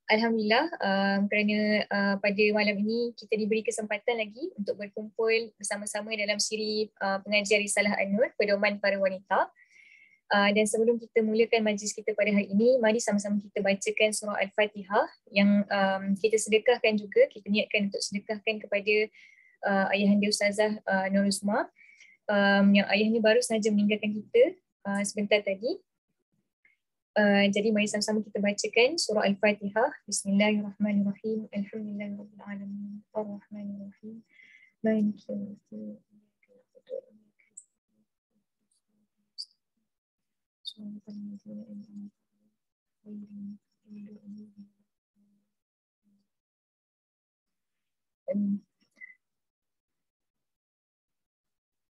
Alhamdulillah, kerana pada malam ini kita diberi kesempatan lagi untuk berkumpul bersama-sama dalam siri pengajian Risalah An-Nur, Pedoman Para Wanita. Dan sebelum kita mulakan majlis kita pada hari ini, mari sama-sama kita bacakan surah Al-Fatihah yang kita sedekahkan juga, kita niatkan untuk sedekahkan kepada ayahanda Ustazah Nur Uzma, yang ayahnya baru sahaja meninggalkan kita sebentar tadi. Jadi mari sama-sama kita bacakan surah Al-Fatihah. Bismillahirrahmanirrahim. Alhamdulillahirabbil alamin. Arrahmanirrahim. Maliki yaumiddin.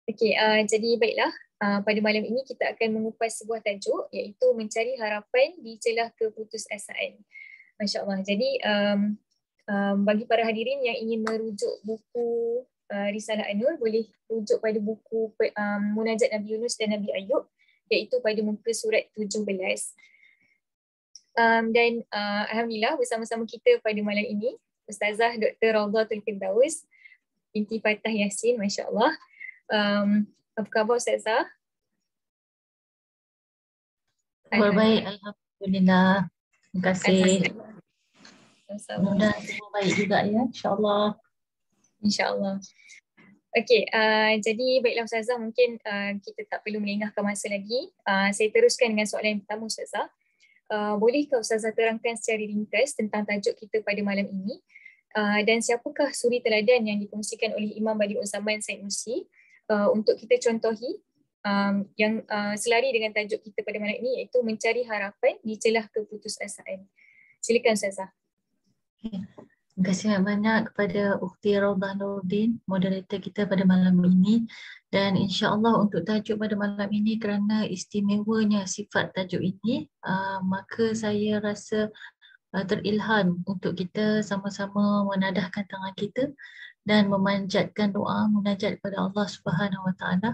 Okey, jadi baiklah. Pada malam ini kita akan mengupas sebuah tajuk iaitu mencari harapan di celah keputusasaan. Masya Allah. Jadi bagi para hadirin yang ingin merujuk buku Risalah An-Nur, boleh rujuk pada buku Munajat Nabi Yunus dan Nabi Ayub, iaitu pada muka surat 17. Dan Alhamdulillah bersama-sama kita pada malam ini Ustazah Dr. Rawdatul Firdaus binti Fatah Yasin, Masya Allah. Apa khabar Ustazah? Khabar baik, Alhamdulillah. Terima kasih. Mudah semua baik juga ya, insyaAllah. InsyaAllah. Okey, jadi baiklah Ustazah, mungkin kita tak perlu melengahkan masa lagi. Saya teruskan dengan soalan yang pertama Ustazah. Bolehkah Ustazah terangkan secara ringkas tentang tajuk kita pada malam ini? Dan siapakah suri teladan yang dikongsikan oleh Imam Badi'uz Zaman Said Nursi untuk kita contohi yang selari dengan tajuk kita pada malam ini, iaitu mencari harapan di celah keputusasaan. Silakan Ustazah. Terima kasih banyak kepada Ukhti Rawdah Nurdin, moderator kita pada malam ini. Dan insya-Allah untuk tajuk pada malam ini, kerana istimewanya sifat tajuk ini, maka saya rasa terilham untuk kita sama-sama menadahkan tangan kita dan memanjatkan doa munajat kepada Allah Subhanahu Wa Taala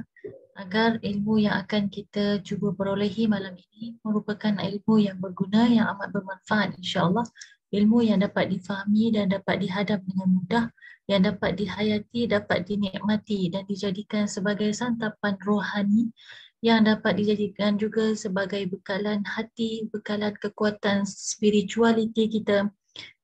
agar ilmu yang akan kita cuba perolehi malam ini merupakan ilmu yang berguna, yang amat bermanfaat insya-Allah, ilmu yang dapat difahami dan dapat dihadap dengan mudah, yang dapat dihayati, dapat dinikmati dan dijadikan sebagai santapan rohani, yang dapat dijadikan juga sebagai bekalan hati, bekalan kekuatan spiritualiti kita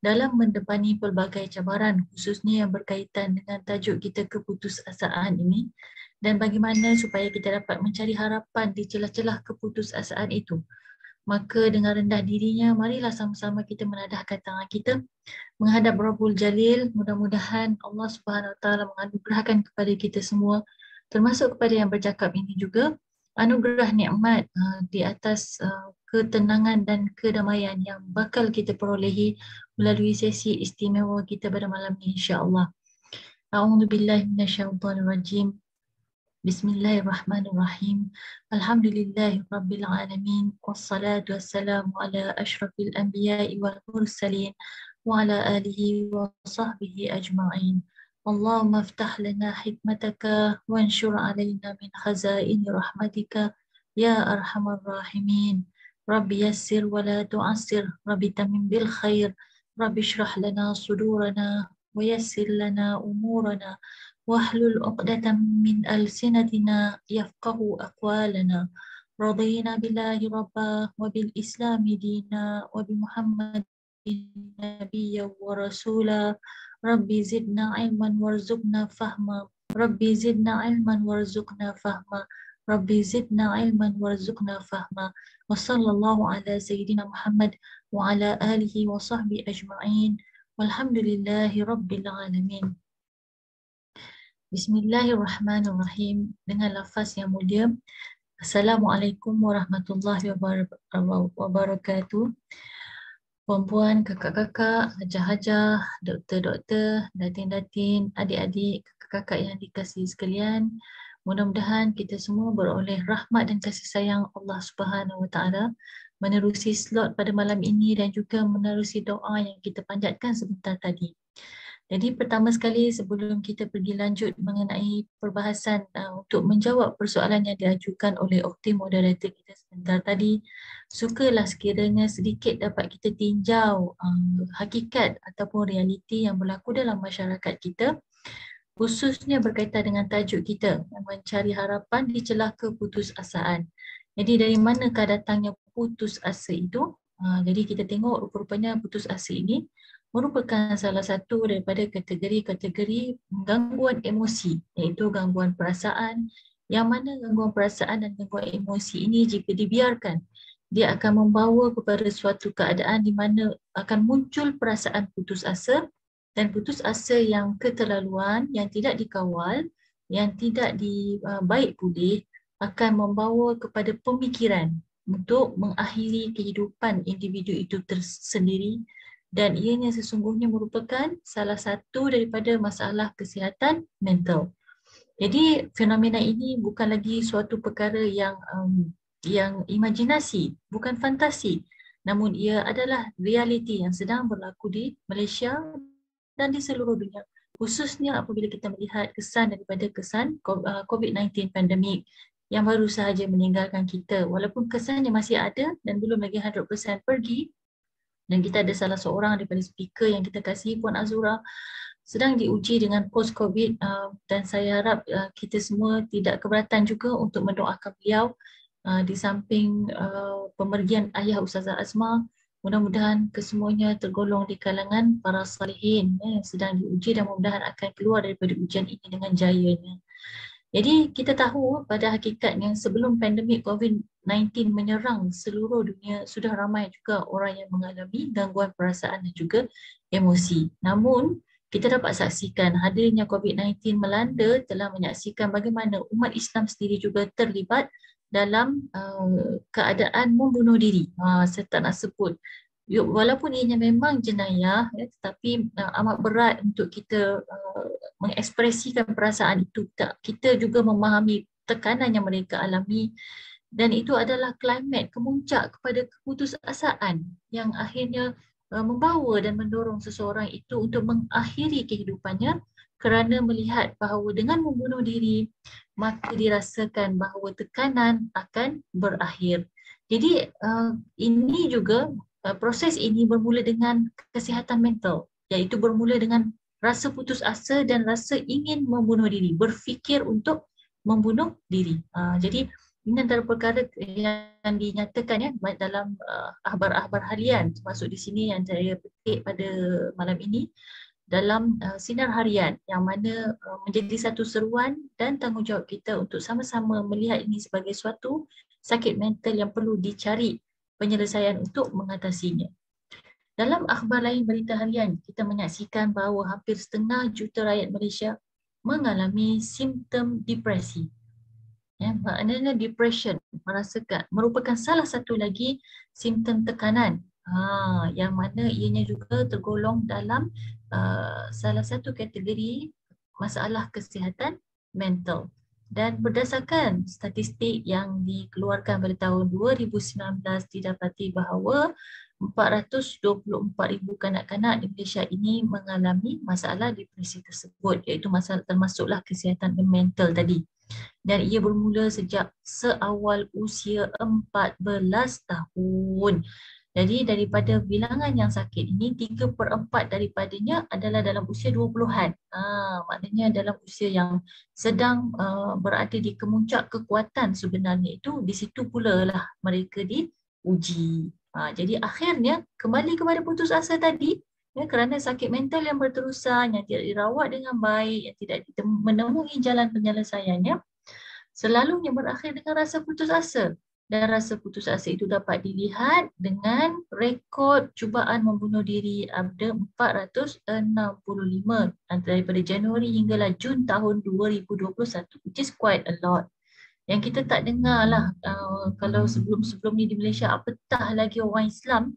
dalam mendepani pelbagai cabaran, khususnya yang berkaitan dengan tajuk kita keputusasaan ini, dan bagaimana supaya kita dapat mencari harapan di celah-celah keputusasaan itu. Maka dengan rendah dirinya, marilah sama-sama kita menadahkan tangan kita menghadap Rabbul Jalil. Mudah-mudahan Allah Subhanahu Wa Taala menganugerahkan kepada kita semua, termasuk kepada yang bercakap ini juga, anugerah nikmat di atas ketenangan dan kedamaian yang bakal kita perolehi melalui sesi istimewa kita pada malam ini insya-Allah. A'udzubillahi minasyaitonirrajim. Bismillahirrahmanirrahim. Alhamdulillahirabbil alamin. Wassalatu wassalamu ala asyrafil anbiya'i wal mursalin wa ala alihi wa sahbihi ajma'in. Allahumma aftah lana hikmataka wa anshur alaina min khazaini rahmatika ya arhamar rahimin. Rabbi yassir wa la tu'assir, Rabbi tamim bil khair, Rabbi shrah lana sudurana wa yassir lana umurana wahlul 'uqdatam min alsinatina yafqahu aqwalana. Radina billahi rabba wa bil islami dina wa bi Muhammadin nabiyya wa rasula. Rabbi zidna ilman warzuqna fahma. Rabbi zidna ilman warzuqna fahma. Rabbi zidna ilman warzuqna fahma. Wa sallallahu ala sayyidina Muhammad wa ala alihi wa sahbihi ajma'in. Walhamdulillahi rabbil alamin. Bismillahirrahmanirrahim. Dengan lafaz yang mulia, Assalamualaikum warahmatullahi wabarakatuh. Puan-puan, kakak-kakak, hajah-hajah, doktor-doktor, datin-datin, adik-adik, kakak-kakak yang dikasihi sekalian, mudah-mudahan kita semua beroleh rahmat dan kasih sayang Allah Subhanahu Wa Taala menerusi slot pada malam ini dan juga menerusi doa yang kita panjatkan sebentar tadi. Jadi pertama sekali sebelum kita pergi lanjut mengenai perbahasan untuk menjawab persoalan yang diajukan oleh Okti moderator kita sebentar tadi, sukalah sekiranya sedikit dapat kita tinjau hakikat ataupun realiti yang berlaku dalam masyarakat kita, khususnya berkaitan dengan tajuk kita yang mencari harapan di celah keputusasaan. Jadi dari manakah datangnya putus asa itu? Jadi kita tengok rupa-rupanya putus asa ini merupakan salah satu daripada kategori-kategori gangguan emosi, iaitu gangguan perasaan, yang mana gangguan perasaan dan gangguan emosi ini jika dibiarkan, dia akan membawa kepada suatu keadaan di mana akan muncul perasaan putus asa, dan putus asa yang keterlaluan, yang tidak dikawal, yang tidak baik pulih, akan membawa kepada pemikiran untuk mengakhiri kehidupan individu itu tersendiri, dan ianya sesungguhnya merupakan salah satu daripada masalah kesihatan mental. Jadi fenomena ini bukan lagi suatu perkara yang imajinasi, bukan fantasi, namun ia adalah realiti yang sedang berlaku di Malaysia dan di seluruh dunia. Khususnya apabila kita melihat kesan daripada kesan COVID-19 pandemik yang baru sahaja meninggalkan kita. Walaupun kesannya masih ada dan belum lagi 100% pergi, dan kita ada salah seorang daripada speaker yang kita kasihi, Puan Azura, sedang diuji dengan post-COVID, dan saya harap kita semua tidak keberatan juga untuk mendoakan beliau di samping pemergian ayah Ustazah Azma. Mudah-mudahan kesemuanya tergolong di kalangan para salihin yang sedang diuji dan mudah-mudahan akan keluar daripada ujian ini dengan jayanya. Jadi kita tahu pada hakikatnya sebelum pandemik COVID-19 menyerang seluruh dunia, sudah ramai juga orang yang mengalami gangguan perasaan dan juga emosi. Namun kita dapat saksikan hadirnya COVID-19 melanda telah menyaksikan bagaimana umat Islam sendiri juga terlibat dalam keadaan membunuh diri. Saya tak nak sebut. Walaupun ianya memang jenayah, tetapi amat berat untuk kita mengekspresikan perasaan itu. Kita juga memahami tekanan yang mereka alami, dan itu adalah klimat kemuncak kepada keputusasaan yang akhirnya membawa dan mendorong seseorang itu untuk mengakhiri kehidupannya kerana melihat bahawa dengan membunuh diri maka dirasakan bahawa tekanan akan berakhir. Jadi ini juga proses ini bermula dengan kesihatan mental, iaitu bermula dengan rasa putus asa dan rasa ingin membunuh diri, berfikir untuk membunuh diri. Jadi ini antara perkara yang dinyatakan ya dalam akhbar-akhbar harian, termasuk di sini yang saya petik pada malam ini dalam sinar harian, yang mana menjadi satu seruan dan tanggungjawab kita untuk sama-sama melihat ini sebagai suatu sakit mental yang perlu dicari penyelesaian untuk mengatasinya. Dalam akhbar lain berita harian, kita menyaksikan bahawa hampir 1/2 juta rakyat Malaysia mengalami simptom depresi. Maknanya depression merupakan salah satu lagi simptom tekanan, yang mana ianya juga tergolong dalam salah satu kategori masalah kesihatan mental. Dan berdasarkan statistik yang dikeluarkan pada tahun 2019, didapati bahawa 424,000 kanak-kanak di Malaysia ini mengalami masalah depresi tersebut, iaitu masalah termasuklah kesihatan mental tadi. Dan ia bermula sejak seawal usia 14 tahun. Jadi daripada bilangan yang sakit ini, 3/4 daripadanya adalah dalam usia 20-an. Maknanya dalam usia yang sedang berada di kemuncak kekuatan sebenarnya itu, di situ pula lah mereka diuji. Jadi akhirnya kembali kepada putus asa tadi, kerana sakit mental yang berterusan, yang tidak dirawat dengan baik, yang tidak menemui jalan penyelesaiannya, selalunya berakhir dengan rasa putus asa. Dan rasa putus asa itu dapat dilihat dengan rekod cubaan membunuh diri ada 465 daripada Januari hinggalah Jun tahun 2021, which is quite a lot. Yang kita tak dengar lah kalau sebelum-sebelum ni di Malaysia, apatah lagi orang Islam,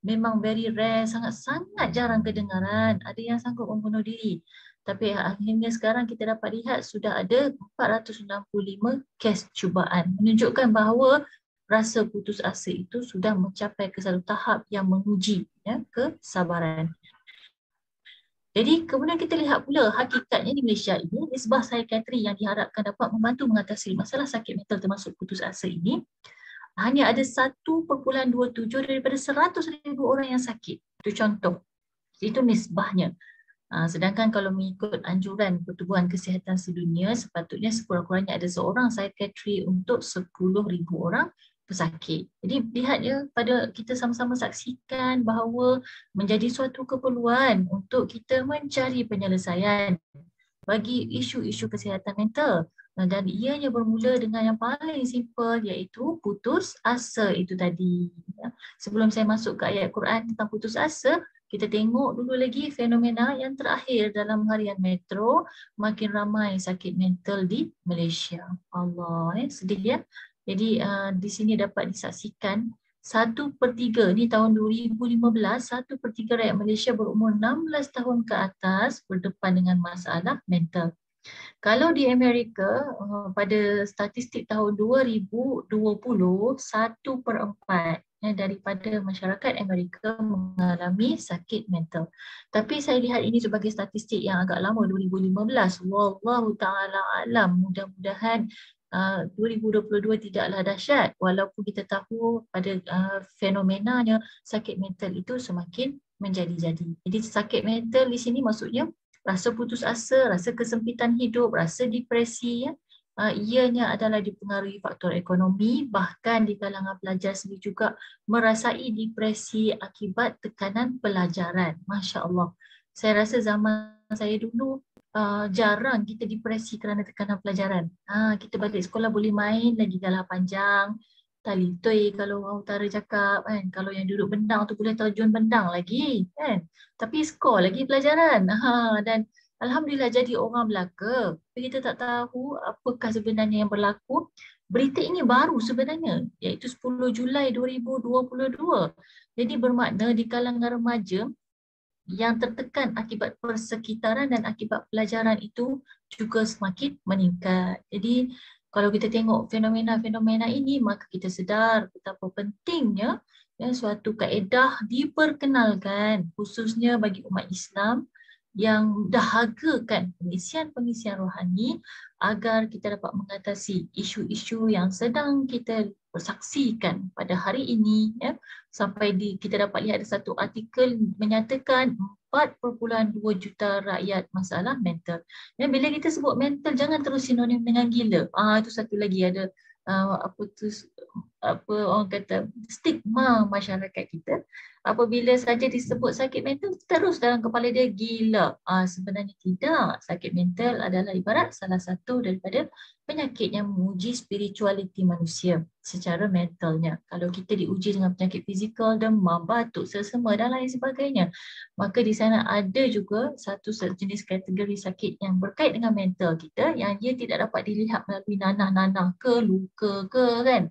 memang very rare, sangat-sangat jarang kedengaran ada yang sanggup membunuh diri. Tapi akhirnya sekarang kita dapat lihat sudah ada 465 kes cubaan, menunjukkan bahawa rasa putus asa itu sudah mencapai ke satu tahap yang menguji kesabaran. Jadi kemudian kita lihat pula hakikatnya di Malaysia ini, nisbah psikiatri yang diharapkan dapat membantu mengatasi masalah sakit mental termasuk putus asa ini, hanya ada 1.27 daripada 100,000 orang yang sakit. Itu contoh. Itu nisbahnya. Sedangkan kalau mengikut anjuran Pertubuhan Kesihatan Sedunia, sepatutnya sekurang-kurangnya ada seorang psikiatri untuk 10,000 orang pesakit. Jadi lihat ya, pada kita sama-sama saksikan bahawa menjadi suatu keperluan untuk kita mencari penyelesaian bagi isu-isu kesihatan mental. Dan ianya bermula dengan yang paling simple, iaitu putus asa itu tadi. Sebelum saya masuk ke ayat Quran tentang putus asa, kita tengok dulu lagi fenomena yang terakhir dalam harian Metro, makin ramai sakit mental di Malaysia. Allah, sedih ya. Jadi di sini dapat disaksikan 1/3 ni tahun 2015, 1/3 rakyat Malaysia berumur 16 tahun ke atas berdepan dengan masalah mental. Kalau di Amerika, pada statistik tahun 2020, 1/4 daripada masyarakat Amerika mengalami sakit mental. Tapi saya lihat ini sebagai statistik yang agak lama, 2015. Wallahu ta'ala alam, mudah-mudahan 2022 tidaklah dahsyat, walaupun kita tahu pada fenomenanya sakit mental itu semakin menjadi-jadi. Jadi sakit mental di sini maksudnya rasa putus asa, rasa kesempitan hidup, rasa depresi, ya. Ianya adalah dipengaruhi faktor ekonomi, bahkan di kalangan pelajar sendiri juga merasai depresi akibat tekanan pelajaran. Masya Allah. Saya rasa zaman saya dulu jarang kita depresi kerana tekanan pelajaran. Kita balik sekolah boleh main lagi galah panjang, tali toi kalau orang utara cakap kan. Kalau yang duduk bendang tu boleh terjun bendang lagi kan. Tapi skor lagi pelajaran. Dan alhamdulillah jadi orang belaka. Kita tak tahu apakah sebenarnya yang berlaku. Berita ini baru sebenarnya, iaitu 10 Julai 2022. Jadi bermakna di kalangan remaja yang tertekan akibat persekitaran dan akibat pelajaran itu juga semakin meningkat. Jadi kalau kita tengok fenomena-fenomena ini, maka kita sedar betapa pentingnya suatu kaedah diperkenalkan khususnya bagi umat Islam yang dahagakan pengisian-pengisian rohani agar kita dapat mengatasi isu-isu yang sedang kita saksikan pada hari ini, ya. Sampai kita dapat lihat ada satu artikel menyatakan 4.2 juta rakyat masalah mental. Dan bila kita sebut mental, jangan terus sinonim dengan gila. Itu satu lagi ada apa orang kata stigma masyarakat kita. Apabila saja disebut sakit mental, terus dalam kepala dia gila. Sebenarnya tidak. Sakit mental adalah ibarat salah satu daripada penyakit yang menguji spiritualiti manusia secara mentalnya. Kalau kita diuji dengan penyakit fizikal, demam, batuk, selsema dan lain sebagainya, maka di sana ada juga satu jenis kategori sakit yang berkait dengan mental kita yang dia tidak dapat dilihat melalui nanah-nanah ke, luka ke kan,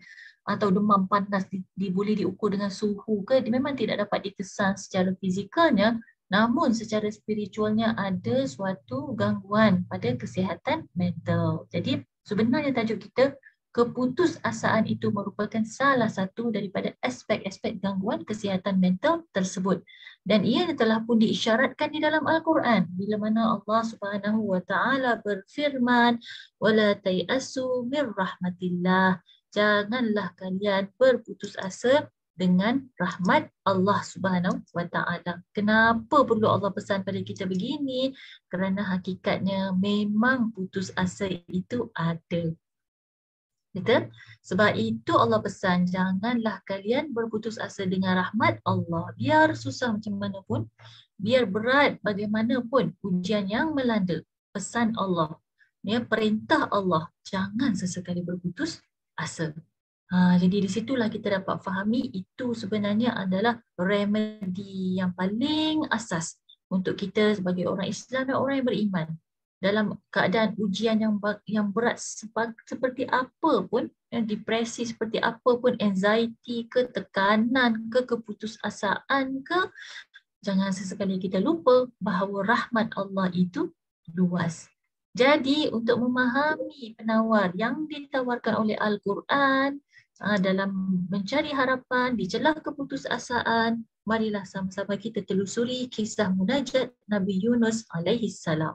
atau demam panas boleh diukur dengan suhu ke, dia memang tidak dapat dikesan secara fizikalnya, namun secara spiritualnya ada suatu gangguan pada kesihatan mental. Jadi sebenarnya tajuk kita, keputusasaan itu merupakan salah satu daripada aspek-aspek gangguan kesihatan mental tersebut. Dan ia telah pun diisyaratkan di dalam Al-Quran bila mana Allah Subhanahu wa taala berfirman, wala tayasu mir rahmatillah. Janganlah kalian berputus asa dengan rahmat Allah Subhanahu wa taala. Kenapa perlu Allah pesan pada kita begini? Kerana hakikatnya memang putus asa itu ada. Betul? Sebab itu Allah pesan, janganlah kalian berputus asa dengan rahmat Allah. Biar susah macam mana pun, biar berat bagaimanapun ujian yang melanda, pesan Allah, perintah Allah, jangan sesekali berputus asa. Jadi di situlah kita dapat fahami itu sebenarnya adalah remedi yang paling asas untuk kita sebagai orang Islam dan orang yang beriman. Dalam keadaan ujian yang berat seperti apa pun, depresi seperti apa pun, anxiety ke, tekanan ke, keputusasaan ke, jangan sesekali kita lupa bahawa rahmat Allah itu luas. Jadi untuk memahami penawar yang ditawarkan oleh Al-Quran dalam mencari harapan di celah keputusasaan, marilah sama-sama kita telusuri kisah munajat Nabi Yunus alaihi salam.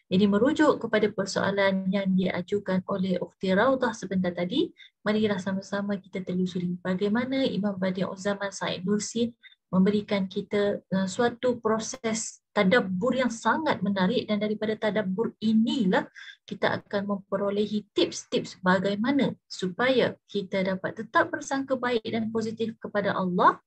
Jadi merujuk kepada persoalan yang diajukan oleh Ukhti Raudah sebentar tadi, marilah sama-sama kita telusuri bagaimana Imam Badi'uz Zaman Said Nursi memberikan kita suatu proses tadabbur yang sangat menarik, dan daripada tadabbur inilah kita akan memperolehi tips-tips bagaimana supaya kita dapat tetap bersangka baik dan positif kepada Allah,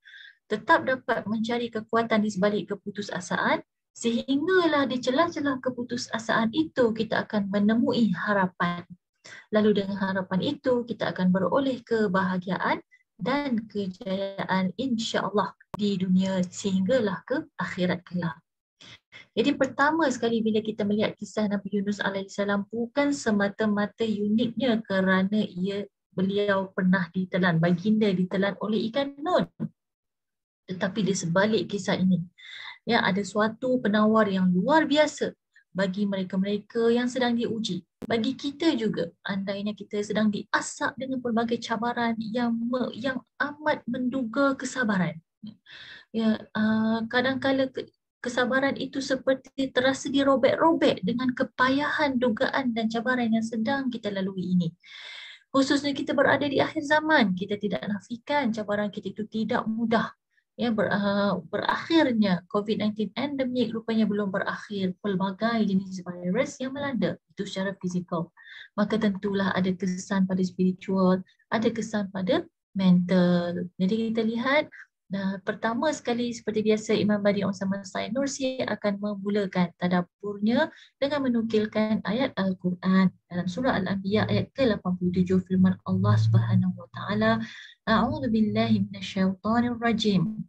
tetap dapat mencari kekuatan di sebalik keputusasaan, sehinggalah di celah-celah keputusasaan itu kita akan menemui harapan. Lalu dengan harapan itu kita akan beroleh kebahagiaan dan kejayaan insya-Allah di dunia sehinggalah ke akhirat kelak. Jadi pertama sekali bila kita melihat kisah Nabi Yunus alaihissalam, bukan semata-mata uniknya kerana beliau pernah ditelan, baginda ditelan oleh ikan nun. Tetapi di sebalik kisah ini, ya, ada suatu penawar yang luar biasa bagi mereka-mereka yang sedang diuji. Bagi kita juga, andainya kita sedang diasap dengan pelbagai cabaran yang amat menduga kesabaran. Ya, kadang-kala kesabaran itu seperti terasa dirobek-robek dengan kepayahan, dugaan dan cabaran yang sedang kita lalui ini. Khususnya kita berada di akhir zaman, kita tidak nafikan cabaran kita itu tidak mudah. Ya, berakhirnya COVID-19 endemik rupanya belum berakhir. Pelbagai jenis virus yang melanda itu secara fizikal. Maka tentulah ada kesan pada spiritual, ada kesan pada mental. Jadi kita lihat, pertama sekali seperti biasa Imam Badi'uz Zaman Said Nursi akan memulakan tadabburnya dengan menukilkan ayat Al-Quran dalam surah Al-Anbiya ayat ke-87, firman Allah Subhanahu wa taala, A'udzu billahi minasyaitonir rajim.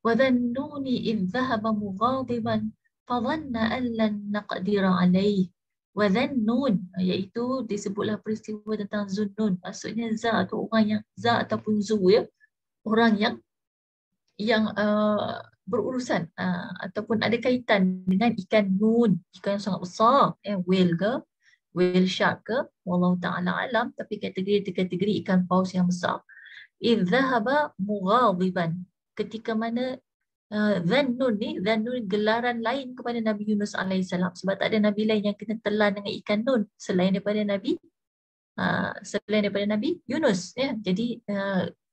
Wa dhannuni idh dhahaba mughadiban fadhanna an lan naqdira alayhi. Wa dhannun, iaitu disebutlah peristiwa tentang Zunnun. Maksudnya za atau orang yang za ataupun zu, ya, orang yang berurusan ataupun ada kaitan dengan ikan nun, ikan yang sangat besar, whale ke, whale shark ke, wallahu ta'ala alam, tapi kategori ikan paus yang besar. Idh dhahaba mughadiban, ketika mana Dhannun ni gelaran lain kepada Nabi Yunus alaihissalam, sebab tak ada Nabi lain yang kena telan dengan ikan nun selain daripada Nabi Yunus, ya. Jadi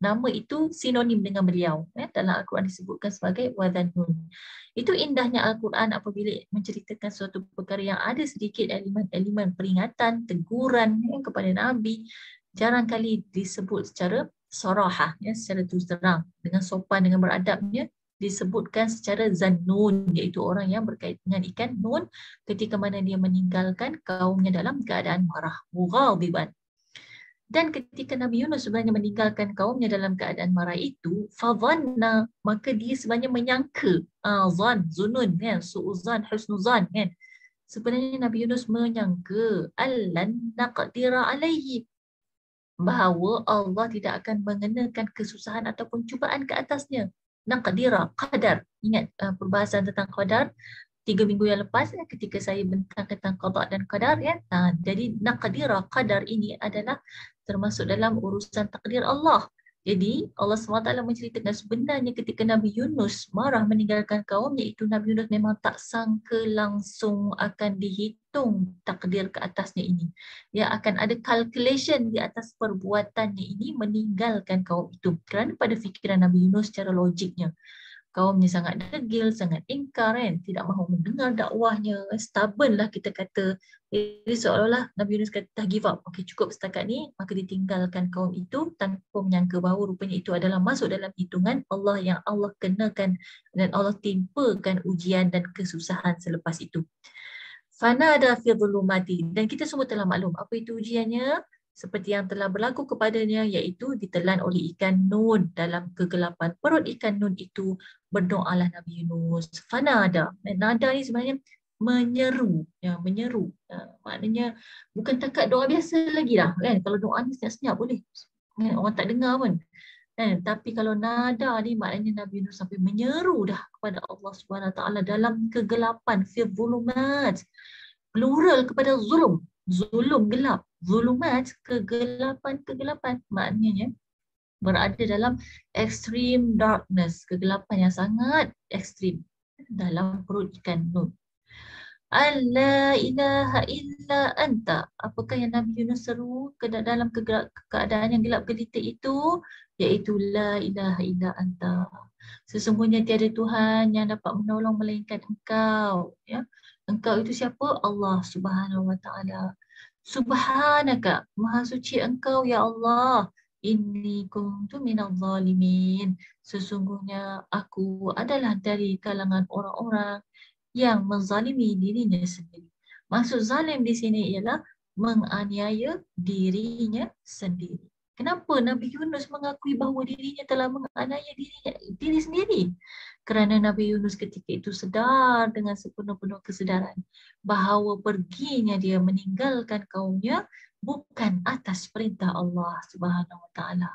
nama itu sinonim dengan beliau, ya. Dalam Al-Quran disebutkan sebagai wadhannun. Itu indahnya Al-Quran apabila menceritakan suatu perkara yang ada sedikit elemen-elemen peringatan, teguran, ya, kepada Nabi, jarang kali disebut secara sarahah, ya, secara terus terang, dengan sopan, dengan beradabnya, disebutkan secara zannun, iaitu orang yang berkaitan dengan ikan nun ketika mana dia meninggalkan kaumnya dalam keadaan marah, mughadiban. Dan ketika Nabi Yunus sebenarnya meninggalkan kaumnya dalam keadaan marah itu, fadhanna, maka dia sebenarnya menyangka, zunnun, kan, su'uzan, husnuzan, kan. Sebenarnya Nabi Yunus menyangka allan naqdira alaihi, bahawa Allah tidak akan mengenakan kesusahan ataupun cubaan ke atasnya. Naqdira, qadar. Ingat perbahasan tentang qadar 3 minggu yang lepas, ya, ketika saya bentang tentang qada dan qadar, ya. Jadi naqdira, qadar ini adalah termasuk dalam urusan takdir Allah. Jadi Allah SWT menceritakan sebenarnya ketika Nabi Yunus marah meninggalkan kaumnya itu, Nabi Yunus memang tak sangka langsung akan dihitung takdir ke atasnya ini. Ya, akan ada calculation di atas perbuatannya ini meninggalkan kaum itu. Kerana pada fikiran Nabi Yunus secara logiknya, kaumnya sangat degil, sangat ingkar, kan? Tidak mahu mendengar dakwahnya, stubborn lah kita kata. Jadi seolah-olah Nabi Yunus kata dah give up. Okey, cukup setakat ni, maka ditinggalkan kaum itu tanpa menyangka bahawa rupanya itu adalah masuk dalam hitungan Allah yang Allah kenakan dan Allah timpakan ujian dan kesusahan selepas itu. Fanada fi dhulumati, dan kita semua telah maklum apa itu ujiannya, seperti yang telah berlaku kepadanya, iaitu ditelan oleh ikan nun dalam kegelapan perut ikan nun itu. Berdoalah Nabi Yunus. Fanada, nada ni sebenarnya menyeru, ya, menyeru. Maknanya bukan takat doa biasa lagi dah, kan. Kalau doa ni senyap-senyap boleh, kan? Orang tak dengar pun. Tapi kalau nada ni maknanya Nabi Yunus sampai menyeru dah kepada Allah Subhanahu Wa Taala dalam kegelapan, fi dhulumat, plural kepada zulum, zulum gelap, zulumat, kegelapan, maknanya berada dalam extreme darkness, kegelapan yang sangat ekstrim dalam perut ikan Nun. Alla ilaha illa anta. Apakah yang Nabi Yunus seru ke dalam keadaan yang gelap gelita itu? Iaitu la ilaha illa anta. Sesungguhnya tiada Tuhan yang dapat menolong melainkan Engkau. Ya. Engkau itu siapa? Allah Subhanahu Wa Taala. Subhanaka, Maha Suci Engkau ya Allah. Inni kuntu minal zalimin. Sesungguhnya aku adalah dari kalangan orang-orang yang menzalimi dirinya sendiri. Maksud zalim di sini ialah menganiaya dirinya sendiri. Kenapa Nabi Yunus mengakui bahawa dirinya telah menganiaya diri sendiri? Kerana Nabi Yunus ketika itu sedar dengan sepenuh-penuh kesedaran bahawa perginya dia meninggalkan kaumnya bukan atas perintah Allah Subhanahu Wa Taala.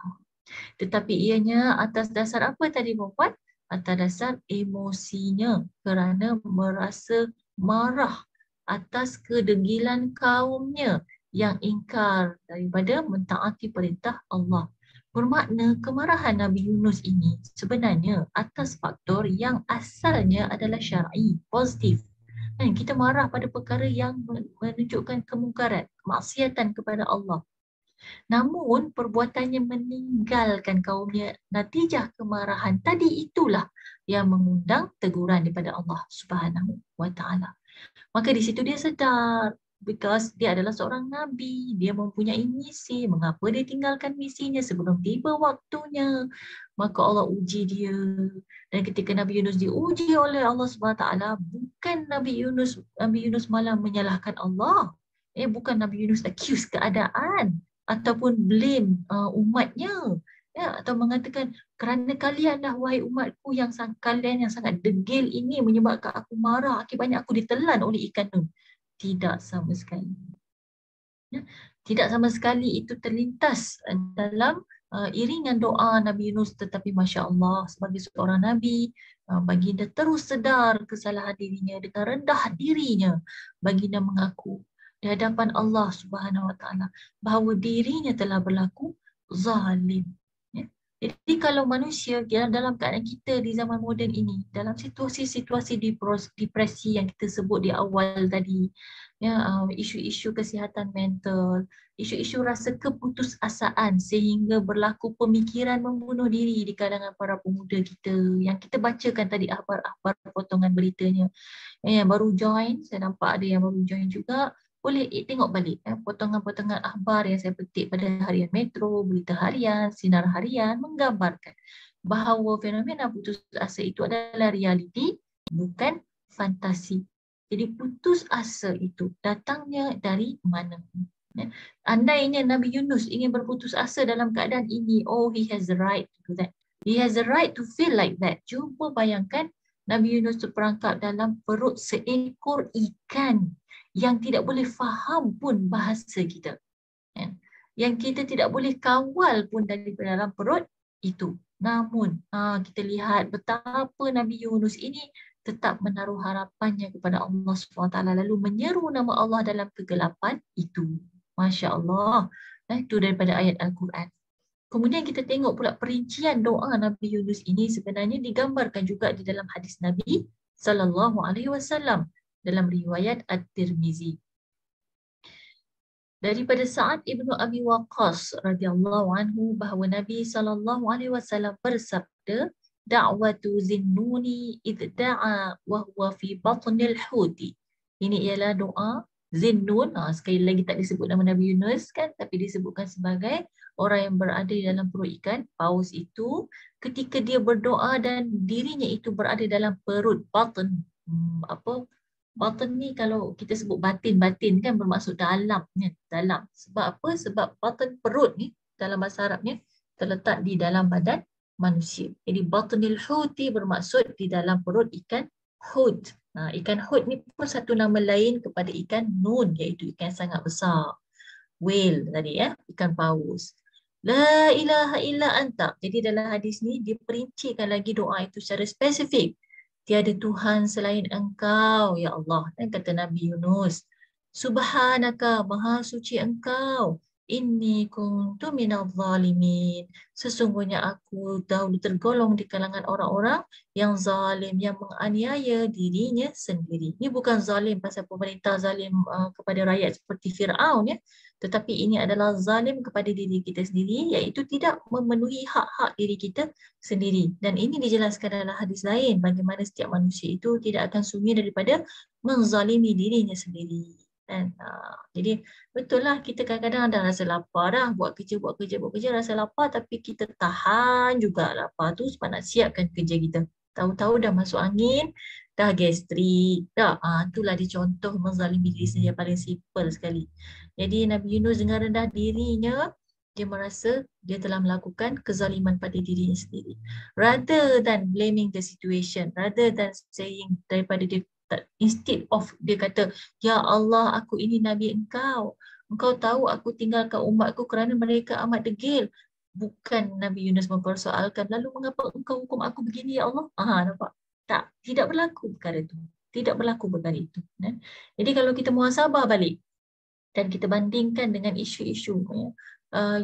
Tetapi ianya atas dasar apa tadi puan? Atas dasar emosinya kerana merasa marah atas kedegilan kaumnya yang ingkar daripada mentaati perintah Allah. Bermakna kemarahan Nabi Yunus ini sebenarnya atas faktor yang asalnya adalah syar'i, positif. Dan kita marah pada perkara yang menunjukkan kemungkaran, kemaksiatan kepada Allah. Namun perbuatannya meninggalkan kaumnya, natijah kemarahan tadi itulah yang mengundang teguran daripada Allah Subhanahu Wa Taala. Maka di situ dia sedar, because dia adalah seorang nabi, dia mempunyai misi. Mengapa dia tinggalkan misinya sebelum tiba waktunya? Maka Allah uji dia. Dan ketika Nabi Yunus diuji oleh Allah Subhanahu Wa Taala, bukan Nabi Yunus malah menyalahkan Allah. Bukan Nabi Yunus accuse keadaan ataupun blame umatnya, ya, atau mengatakan kerana kalianlah wahai umatku kalian yang sangat degil ini menyebabkan aku marah, akibatnya aku ditelan oleh ikan Nun. Tidak sama sekali. Ya, tidak sama sekali itu terlintas dalam iringan doa Nabi Yunus. Tetapi Masya Allah, sebagai seorang Nabi, baginda terus sedar kesalahan dirinya dengan rendah dirinya. Baginda mengaku di hadapan Allah Subhanahu Wa Taala bahawa dirinya telah berlaku zalim. Ya. Jadi kalau manusia dalam keadaan kita di zaman moden ini, dalam situasi-situasi depresi yang kita sebut di awal tadi, ya, isu-isu kesihatan mental, isu-isu rasa keputusasaan sehingga berlaku pemikiran membunuh diri di kalangan para pemuda kita yang kita bacakan tadi akhbar-akhbar potongan beritanya. Yang baru join, saya nampak ada yang baru join juga, boleh tengok balik potongan-potongan akhbar yang saya petik pada harian Metro, Berita Harian, Sinar Harian menggambarkan bahawa fenomena putus asa itu adalah realiti, bukan fantasi. Jadi putus asa itu datangnya dari mana? Andainya Nabi Yunus ingin berputus asa dalam keadaan ini, he has the right to do that. He has the right to feel like that. Cuba bayangkan Nabi Yunus terperangkap dalam perut seekor ikan yang tidak boleh faham pun bahasa kita. Yang kita tidak boleh kawal pun dari dalam perut itu. Namun kita lihat betapa Nabi Yunus ini tetap menaruh harapannya kepada Allah SWT lalu menyeru nama Allah dalam kegelapan itu. Masya Allah. Itu daripada ayat Al-Quran. Kemudian kita tengok pula perincian doa Nabi Yunus ini sebenarnya digambarkan juga di dalam hadis Nabi sallallahu alaihi wasallam dalam riwayat At-Tirmizi. Daripada Sa'ad ibnu Abi Waqqas radhiyallahu anhu bahawa Nabi sallallahu alaihi wasallam bersabda, da'watu zinnuni idh da'a wa huwa fi batnil huti. Ini ialah doa Zinnun. Sekali lagi tak disebut nama Nabi Yunus kan, tapi disebutkan sebagai orang yang berada di dalam perut ikan paus itu ketika dia berdoa dan dirinya itu berada dalam perut batn. Batn ni kalau kita sebut batin kan bermaksud dalam, dalam. Sebab apa? Sebab batn perut ni dalam bahasa Arabnya terletak di dalam badan manusia. Jadi batnil huti bermaksud di dalam perut ikan hut. Ikan hut ni pun satu nama lain kepada ikan nun, iaitu ikan sangat besar. Whale tadi, ikan paus. La ilaha illa anta. Jadi dalam hadis ni diperincikan lagi doa itu secara spesifik. Tiada Tuhan selain Engkau, ya Allah. Dan kata Nabi Yunus, Subhanaka, Maha Suci Engkau. inni kuntu minadh zalimin. Sesungguhnya aku dahulu tergolong di kalangan orang-orang yang zalim, yang menganiaya dirinya sendiri. Ini bukan zalim pasal pemerintah zalim kepada rakyat seperti Firaun ya, tetapi ini adalah zalim kepada diri kita sendiri, iaitu tidak memenuhi hak-hak diri kita sendiri. Dan ini dijelaskan dalam hadis lain, bagaimana setiap manusia itu tidak akan sunyi daripada menzalimi dirinya sendiri. Dan jadi betul lah, kita kadang-kadang dah rasa lapar dah, buat kerja rasa lapar, tapi kita tahan juga lapar tu sebab nak siapkan kerja kita. Tahu-tahu dah masuk angin, dah gastrik, dah. Itulah dia contoh menzalimi diri sendiri yang paling simple sekali. Jadi Nabi Yunus dengan rendah dirinya, dia merasa dia telah melakukan kezaliman pada dirinya sendiri. Rather than blaming the situation, rather than saying daripada dia, instead of dia kata, ya Allah, aku ini Nabi engkau. Engkau tahu aku tinggalkan umatku kerana mereka amat degil. Bukan Nabi Yunus mempersoalkan, lalu mengapa engkau hukum aku begini ya Allah? Nampak? Tak, tidak berlaku perkara itu. Tidak berlaku perkara itu. Jadi kalau kita muhasabah balik dan kita bandingkan dengan isu-isu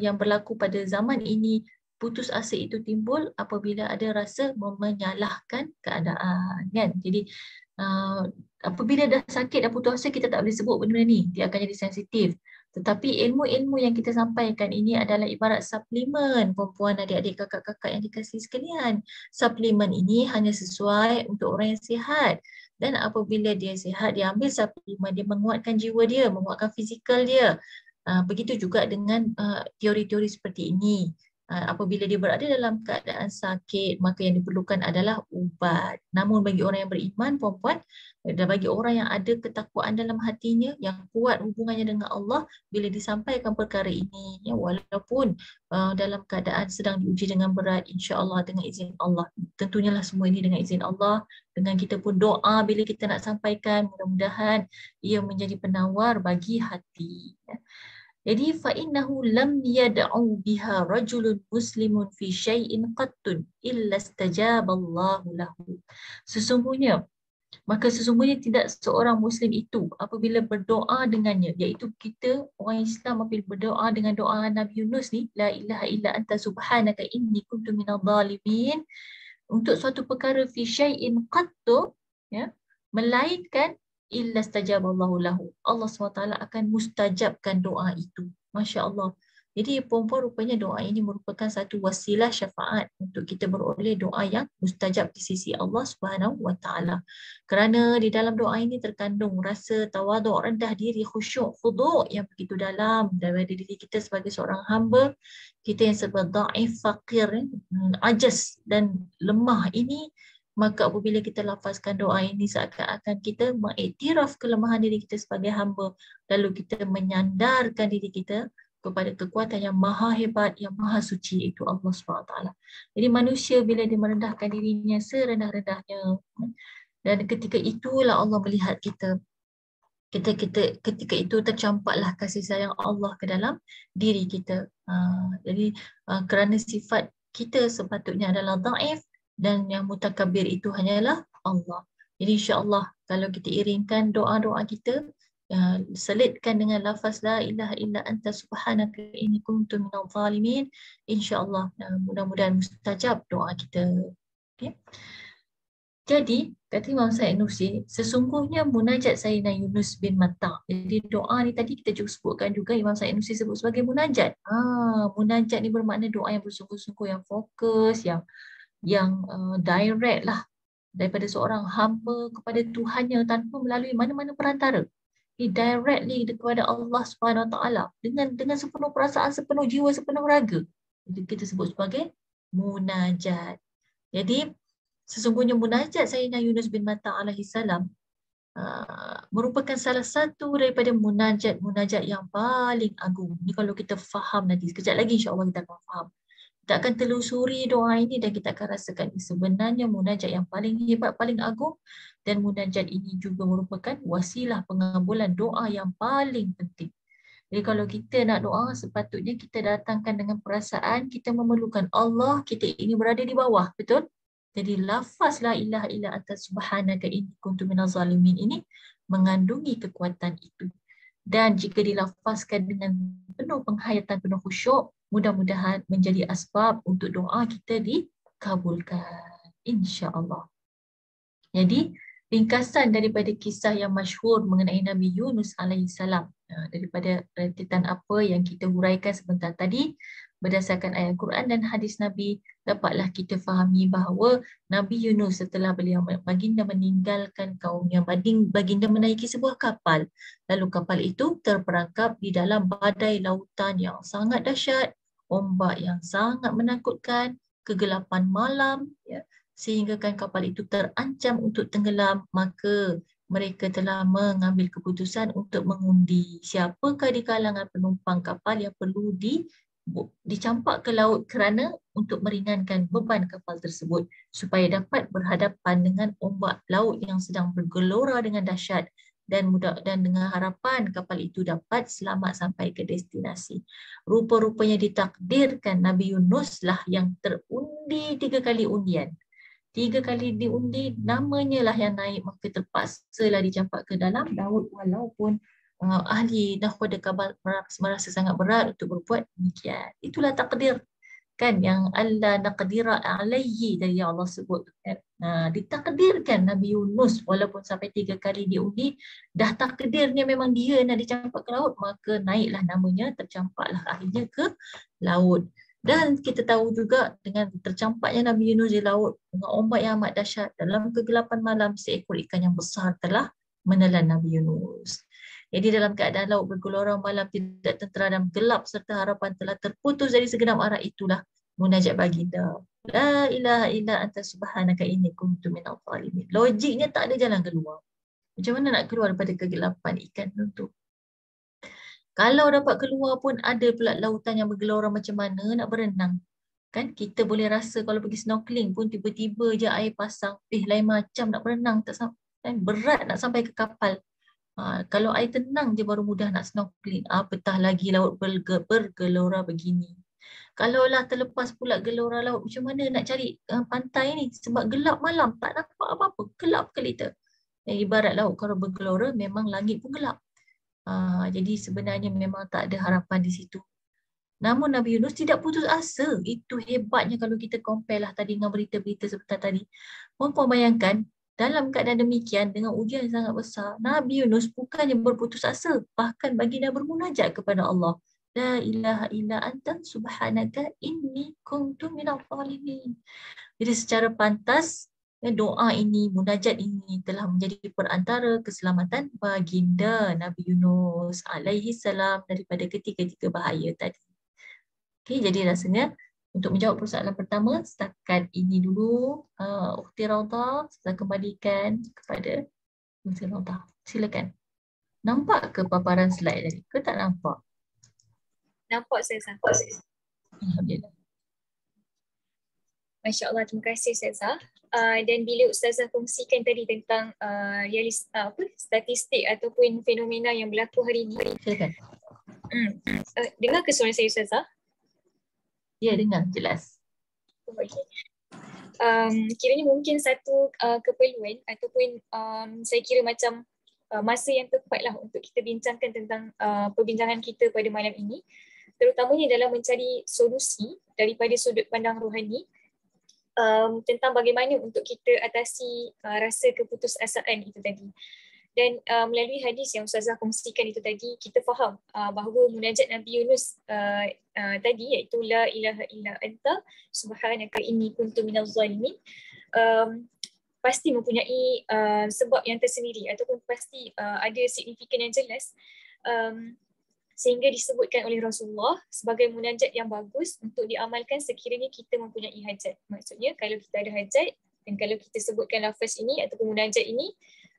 yang berlaku pada zaman ini, putus asa itu timbul apabila ada rasa menyalahkan keadaan. Kan? Jadi apabila dah sakit, dah putus asa, kita tak boleh sebut benda ni. Dia akan jadi sensitif. Tetapi ilmu-ilmu yang kita sampaikan ini adalah ibarat suplemen, perempuan, adik-adik, kakak-kakak yang dikasihi sekalian. Suplemen ini hanya sesuai untuk orang yang sihat. Dan apabila dia sihat, dia ambil suplemen, dia menguatkan jiwa dia, menguatkan fizikal dia. Begitu juga dengan teori-teori seperti ini. Apabila dia berada dalam keadaan sakit, maka yang diperlukan adalah ubat. Namun bagi orang yang beriman, perempuan, dan bagi orang yang ada ketakwaan dalam hatinya, yang kuat hubungannya dengan Allah, bila disampaikan perkara ini, ya, walaupun dalam keadaan sedang diuji dengan berat, insya-Allah dengan izin Allah. Tentunya lah semua ini dengan izin Allah. Dengan kita pun doa bila kita nak sampaikan, mudah-mudahan ia menjadi penawar bagi hati. Jadi فإنه لم يدعو بها رجل مسلم في شيء قط إلا استجاب الله له. Sesungguhnya tidak seorang Muslim itu apabila berdoa dengannya, iaitu kita orang Islam apabila berdoa dengan doa Nabi Yunus ni, la ilaha illa anta subhanaka inni kuntu minadh dhalimin, untuk suatu perkara fi syai'in qattu, ya, melainkan illa stajaballahu lahu, Allah SWT akan mustajabkan doa itu. Masya Allah. Jadi perempuan, rupanya doa ini merupakan satu wasilah syafaat untuk kita beroleh doa yang mustajab di sisi Allah Subhanahu wa taala. Kerana di dalam doa ini terkandung rasa tawaduk, rendah diri, khusyuk, khudu' yang begitu dalam daripada diri kita sebagai seorang hamba, kita yang serba dhaif, fakir, ajas dan lemah ini. Maka apabila kita lafazkan doa ini, seakan-akan kita mengiktiraf kelemahan diri kita sebagai hamba, lalu kita menyandarkan diri kita kepada kekuatan yang maha hebat, yang maha suci, iaitu Allah SWT. Jadi manusia bila dia merendahkan dirinya serendah-rendahnya, dan ketika itulah Allah melihat kita. Ketika itu tercampaklah kasih sayang Allah ke dalam diri kita. Jadi kerana sifat kita sepatutnya adalah dhaif, dan yang mutakabir itu hanyalah Allah. Jadi insya-Allah kalau kita iringkan doa-doa kita, selitkan dengan lafaz la ilaha illa anta subhanaka inni kuntu minadh dhalimin, insya-Allah mudah-mudahan mustajab doa kita. Okay. Jadi kata Imam Sa'id Nursi, sesungguhnya munajat Sayyidina Yunus bin Matta. Jadi doa ni tadi kita juga sebutkan juga, Imam Sa'id Nursi sebut sebagai munajat. Munajat ni bermakna doa yang bersungguh-sungguh, yang fokus, yang direct lah daripada seorang hamba kepada Tuhannya tanpa melalui mana-mana perantara. Directly kepada Allah Subhanahu Wa Taala dengan sepenuh perasaan, sepenuh jiwa, sepenuh raga. Itu kita sebut sebagai munajat. Jadi sesungguhnya munajat Sayyidina Yunus bin Matta alaihi salam merupakan salah satu daripada munajat yang paling agung. Ini kalau kita faham nanti, sekejap lagi insya-Allah kita akan faham. Kita akan telusuri doa ini dan kita akan rasakan sebenarnya munajat yang paling hebat, paling agung, dan munajat ini juga merupakan wasilah pengabulan doa yang paling penting. Jadi kalau kita nak doa, sepatutnya kita datangkan dengan perasaan kita memerlukan Allah, kita ini berada di bawah, betul? Jadi lafaz la ilaha illa anta subhanaka inni kuntu minadh zalimin ini mengandungi kekuatan itu. dan jika dilafazkan dengan penuh penghayatan, penuh khusyuk, mudah-mudahan menjadi asbab untuk doa kita dikabulkan, insya-Allah. Jadi ringkasan daripada kisah yang masyhur mengenai Nabi Yunus alaihissalam, daripada rentetan apa yang kita huraikan sebentar tadi, berdasarkan ayat Quran dan hadis Nabi, dapatlah kita fahami bahawa Nabi Yunus setelah beliau baginda meninggalkan kaumnya, baginda menaiki sebuah kapal, lalu kapal itu terperangkap di dalam badai lautan yang sangat dahsyat, ombak yang sangat menakutkan, kegelapan malam, ya, sehingga kan kapal itu terancam untuk tenggelam, maka mereka telah mengambil keputusan untuk mengundi siapakah di kalangan penumpang kapal yang perlu dicampak ke laut kerana untuk meringankan beban kapal tersebut supaya dapat berhadapan dengan ombak laut yang sedang bergelora dengan dahsyat dan dengan harapan kapal itu dapat selamat sampai ke destinasi. Rupa-rupanya ditakdirkan Nabi Yunus lah yang terundi 3 kali undian. 3 kali diundi, namanya lah yang naik, maka terpaksalah dicampak ke dalam laut walaupun ahli nahwu dan kabar merasa sangat berat untuk berbuat demikian. Itulah takdir kan yang Allah naqdira alaihi dari Allah sebut kan. Ditakdirkan Nabi Yunus walaupun sampai 3 kali diundi, dah takdirnya memang dia nak dicampak ke laut, maka naiklah namanya, tercampaklah akhirnya ke laut. Dan kita tahu juga dengan tercampaknya Nabi Yunus di laut dengan ombak yang amat dahsyat, dalam kegelapan malam seekor ikan yang besar telah menelan Nabi Yunus. Jadi dalam keadaan laut bergelora malam tidak tentera dan gelap serta harapan telah terputus dari segenap arah, itulah munajat baginda. La ilaha illa anta subhanaka inni kuntu minadh dhalimin. Logiknya tak ada jalan keluar. Macam mana nak keluar daripada kegelapan ikan itu? Kalau dapat keluar pun ada pula lautan yang bergelora, macam mana nak berenang? Kan kita boleh rasa kalau pergi snorkeling pun tiba-tiba je air pasang, lain macam nak berenang, tak sampai, berat nak sampai ke kapal. Kalau air tenang je baru mudah nak snorkeling. Apatah lagi laut bergelora begini. Kalaulah terlepas pula gelora laut, macam mana nak cari pantai ni? Sebab gelap malam, tak nampak apa-apa, gelap kelita. Ibarat laut kalau bergelora, memang langit pun gelap. Jadi sebenarnya memang tak ada harapan di situ. Namun Nabi Yunus tidak putus asa. Itu hebatnya kalau kita compare lah tadi dengan berita-berita sebentar tadi. Puan-puan bayangkan, dalam keadaan demikian, dengan ujian yang sangat besar, Nabi Yunus bukannya berputus asa. Bahkan baginda bermunajat kepada Allah. La ilaha illa anta subhanaka inni kuntu minadh dhalimin. Jadi secara pantas, doa ini, munajat ini telah menjadi perantara keselamatan baginda Nabi Yunus alaihi salam daripada ketiga-tiga bahaya tadi. Okey, jadi rasanya untuk menjawab persoalan pertama, setakat ini dulu. Ukhti Raudhah, saya kembalikan kepada Ukhti Raudhah. Silakan. Nampak ke paparan slide tadi? Ke tak nampak? Nampak saya. Alhamdulillah. Masya Allah, terima kasih Ustazah. Dan bila Ustazah kongsikan tadi tentang statistik ataupun fenomena yang berlaku hari ini. Silakan. Dengar ke suara saya Ustazah? Ya, dengar jelas. Okay. Kiranya mungkin satu keperluan ataupun saya kira macam masa yang tepat lah untuk kita bincangkan tentang perbincangan kita pada malam ini, terutamanya dalam mencari solusi daripada sudut pandang rohani tentang bagaimana untuk kita atasi rasa keputusasaan itu tadi. Dan melalui hadis yang Ustazah kongsikan itu tadi, kita faham bahawa munajat Nabi Yunus tadi, iaitu la ilaha illa anta subhanaka inni kuntu minadh dhalimin, pasti mempunyai sebab yang tersendiri ataupun pasti ada signifikan yang jelas, sehingga disebutkan oleh Rasulullah sebagai munajat yang bagus untuk diamalkan sekiranya kita mempunyai hajat. Maksudnya kalau kita ada hajat dan kalau kita sebutkan lafaz ini ataupun munajat ini,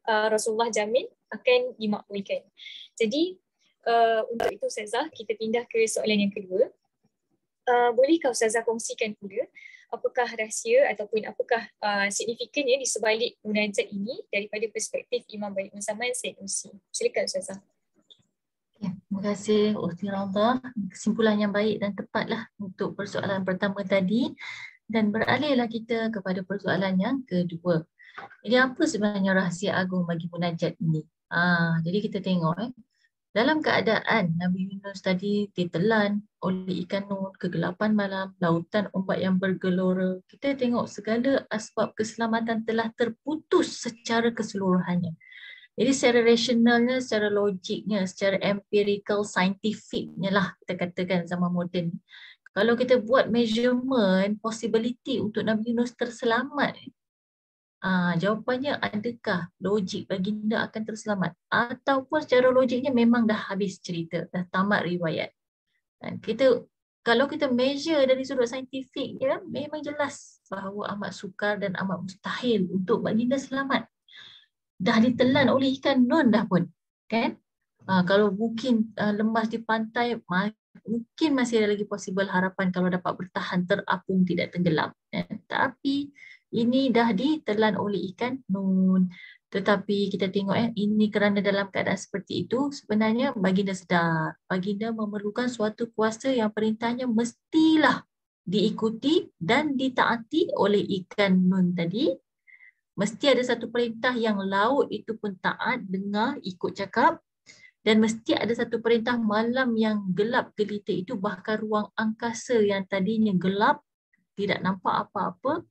Rasulullah jamin akan dimakbulkan. Jadi untuk itu Ustazah, kita pindah ke soalan yang kedua. Bolehkah Ustazah kongsikan pula apakah rahsia ataupun apakah signifikannya di sebalik munajat ini daripada perspektif Imam Balik Zaman Said Nursi? Silakan Ustazah. Ya, terima kasih Ukhti Raudhah. Kesimpulan yang baik dan tepatlah untuk persoalan pertama tadi, dan beralihlah kita kepada persoalan yang kedua. Jadi apa sebenarnya rahsia agung bagi munajat ini? Jadi kita tengok Dalam keadaan Nabi Yunus tadi ditelan oleh ikan Nun, kegelapan malam, lautan ombak yang bergelora, kita tengok segala asbab keselamatan telah terputus secara keseluruhannya. Jadi secara rasionalnya, secara logiknya, secara empirical, scientificnya lah kita katakan zaman moden. Kalau kita buat measurement possibility untuk Nabi Yunus terselamat, jawapannya adakah logik baginda akan terselamat? Ataupun secara logiknya memang dah habis cerita, dah tamat riwayat. Dan kalau kita measure dari sudut saintifik, ya, memang jelas bahawa amat sukar dan amat mustahil untuk baginda selamat. Dah ditelan oleh ikan Nun dah pun, kan? Kalau mungkin lemas di pantai, mungkin masih ada lagi possible harapan kalau dapat bertahan terapung tidak tenggelam. Tapi ini dah ditelan oleh ikan Nun. Tetapi kita tengok ini kerana dalam keadaan seperti itu, sebenarnya baginda sedar. Baginda memerlukan suatu kuasa yang perintahnya mestilah diikuti dan ditaati oleh ikan Nun tadi. Mesti ada satu perintah yang laut itu pun taat, dengar, ikut cakap. Dan mesti ada satu perintah malam yang gelap gelita itu, bahkan ruang angkasa yang tadinya gelap, tidak nampak apa-apa,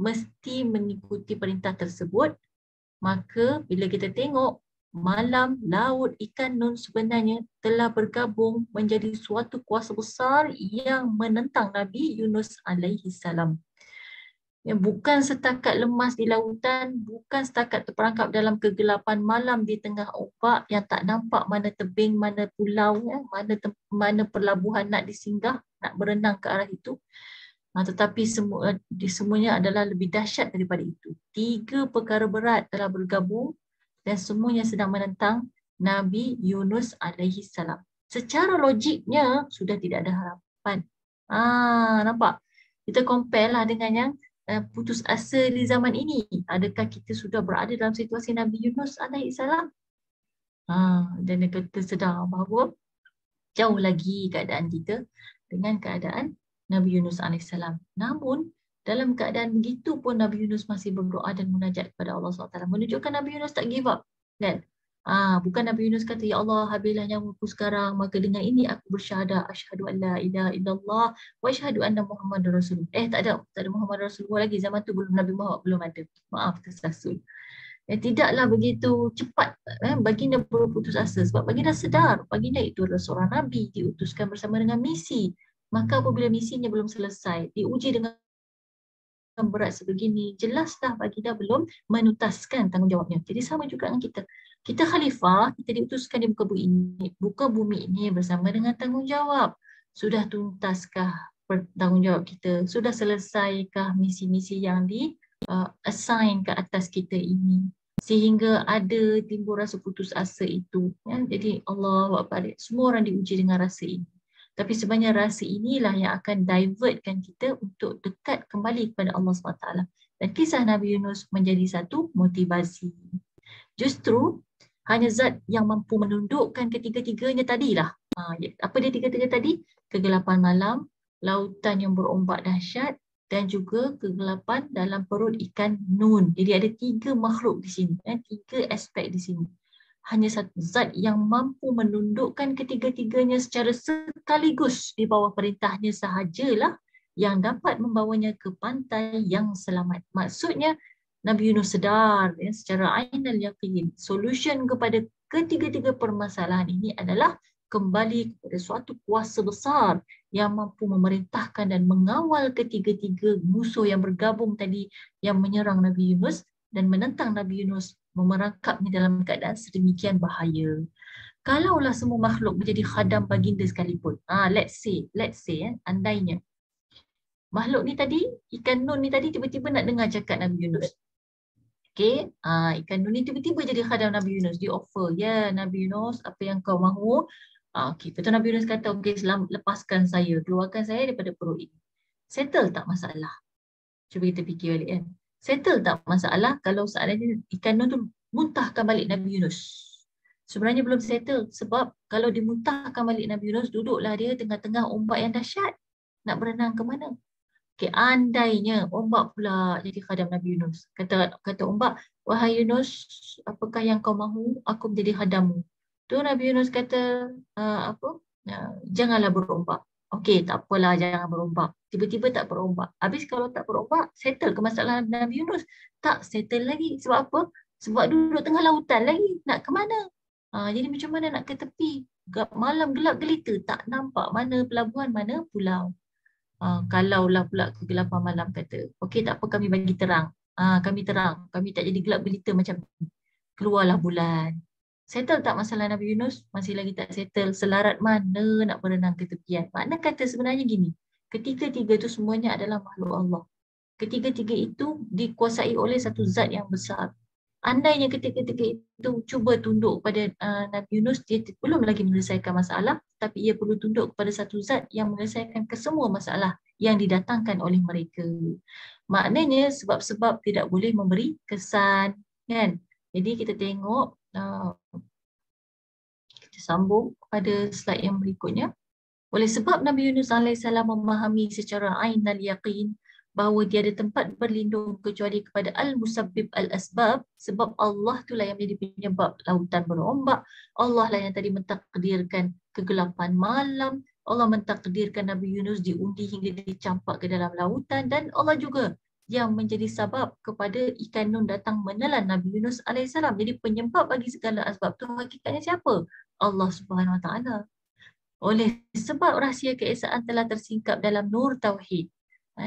mesti mengikuti perintah tersebut. Maka bila kita tengok, malam, laut, ikan Nun sebenarnya telah bergabung menjadi suatu kuasa besar yang menentang Nabi Yunus alaihi salam. Bukan setakat lemas di lautan, bukan setakat terperangkap dalam kegelapan malam di tengah ombak yang tak nampak mana tebing, mana pulau, mana pelabuhan nak disinggah, nak berenang ke arah itu. Tetapi semuanya adalah lebih dahsyat daripada itu. 3 perkara berat telah bergabung dan semuanya sedang menentang Nabi Yunus alaihi salam. Secara logiknya sudah tidak ada harapan. Nampak? Kita compare lah dengan yang putus asa di zaman ini. Adakah kita sudah berada dalam situasi Nabi Yunus alaihi salam? Dan kita sedar bahawa jauh lagi keadaan kita dengan keadaan Nabi Yunus alaihi salam. Namun dalam keadaan begitu pun Nabi Yunus masih berdoa dan munajat kepada Allah SWT, menunjukkan Nabi Yunus tak give up, kan? Bukan Nabi Yunus kata, ya Allah, habislah nyawaku sekarang, maka dengan ini aku bersyahadah asyhadu an la ilaha illallah wa asyhadu anna Muhammadar Rasulullah. Tak ada Muhammad Rasulullah lagi, zaman tu belum, Nabi Muhammad belum ada. Maaf tersasul. Tidaklah begitu cepat baginda berputus asa, sebab baginda sedar baginda itu adalah seorang Nabi diutuskan bersama dengan misi. Maka apabila misinya belum selesai, diuji dengan berat sebegini, jelaslah baginda belum menuntaskan tanggungjawabnya. Jadi sama juga dengan kita. Kita khalifah, kita diutuskan di muka bumi ini bersama dengan tanggungjawab. Sudah tuntaskah tanggungjawab kita? Sudah selesaikah misi-misi yang assign ke atas kita ini? Sehingga ada timbul rasa putus asa itu. Jadi Allah Akbar, semua orang diuji dengan rasa ini. Tapi sebenarnya rasa inilah yang akan divertkan kita untuk dekat kembali kepada Allah SWT. Dan kisah Nabi Yunus menjadi satu motivasi. Justru hanya zat yang mampu menundukkan ketiga-tiganya tadilah. Apa dia tiga-tiga tadi? Kegelapan malam, lautan yang berombak dahsyat, dan juga kegelapan dalam perut ikan Nun. Jadi ada 3 makhluk di sini, 3 aspek di sini. Hanya satu zat yang mampu menundukkan ketiga-tiganya secara sekaligus di bawah perintahnya sahajalah yang dapat membawanya ke pantai yang selamat. Maksudnya Nabi Yunus sedar secara ainal yaqin, solution kepada ketiga-tiga permasalahan ini adalah kembali kepada suatu kuasa besar yang mampu memerintahkan dan mengawal ketiga-tiga musuh yang bergabung tadi yang menyerang Nabi Yunus dan menentang Nabi Yunus, memerangkapnya dalam keadaan sedemikian bahaya. Kalaulah semua makhluk menjadi khadam baginda sekalipun, let's say, andainya makhluk ni tadi, ikan Nun ni tadi tiba-tiba nak dengar cakap Nabi Yunus. Okay, ikan Nun ni tiba-tiba jadi khadam Nabi Yunus. Dia offer, ya Nabi Yunus, apa yang kau mahu? Okay, betul Nabi Yunus kata, okay, lepaskan saya, keluarkan saya daripada perut ini. Settle tak masalah? Cuba kita fikir balik kan. Settle tak masalah kalau seandainya ikan Nun tu muntahkan balik Nabi Yunus? Sebenarnya belum settle, sebab kalau dimuntahkan balik Nabi Yunus, duduklah dia tengah-tengah ombak yang dahsyat. Nak berenang ke mana? Okay, andainya ombak pula jadi khadam Nabi Yunus. Kata ombak, wahai Yunus, apakah yang kau mahu? Aku menjadi khadammu. Tu Nabi Yunus kata janganlah berombak. Okey, tak apalah, jangan berombak. Tiba-tiba tak berombak. Habis kalau tak berombak, settle ke masalah Nabi Yunus? Tak settle lagi. Sebab apa? Sebab duduk tengah lautan lagi. Nak ke mana? Jadi macam mana nak ke tepi? Malam gelap gelita, tak nampak mana pelabuhan, mana pulau. Kalaulah pula kegelapan malam kata, okey tak apa, kami bagi terang. Kami terang, kami tak jadi gelap gelita macam ni. Keluarlah bulan. Settle tak masalah Nabi Yunus? Masih lagi tak settle. Selarat mana nak berenang ke tepian? Makna kata sebenarnya gini, ketiga-tiga itu semuanya adalah makhluk Allah. Ketiga-tiga itu dikuasai oleh satu zat yang besar. Andainya ketiga-tiga itu cuba tunduk kepada Nabi Yunus, dia belum lagi menyelesaikan masalah, tapi ia perlu tunduk kepada satu zat yang menyelesaikan kesemua masalah yang didatangkan oleh mereka. Maknanya sebab-sebab tidak boleh memberi kesan, kan? Jadi kita tengok, kita sambung pada slide yang berikutnya. Oleh sebab Nabi Yunus AS memahami secara ainal yaqin bahawa tiada tempat berlindung kecuali kepada al-musabbib al-asbab, sebab Allah itulah yang menjadi penyebab lautan berombak, Allah lah yang tadi mentakdirkan kegelapan malam, Allah mentakdirkan Nabi Yunus diundi hingga dicampak ke dalam lautan, dan Allah juga yang menjadi sebab kepada ikan nun datang menelan Nabi Yunus AS. Jadi penyebab bagi segala asbab tu hakikatnya siapa? Allah Subhanahu Wa Taala. Oleh sebab rahsia keesaan telah tersingkap dalam nur tauhid,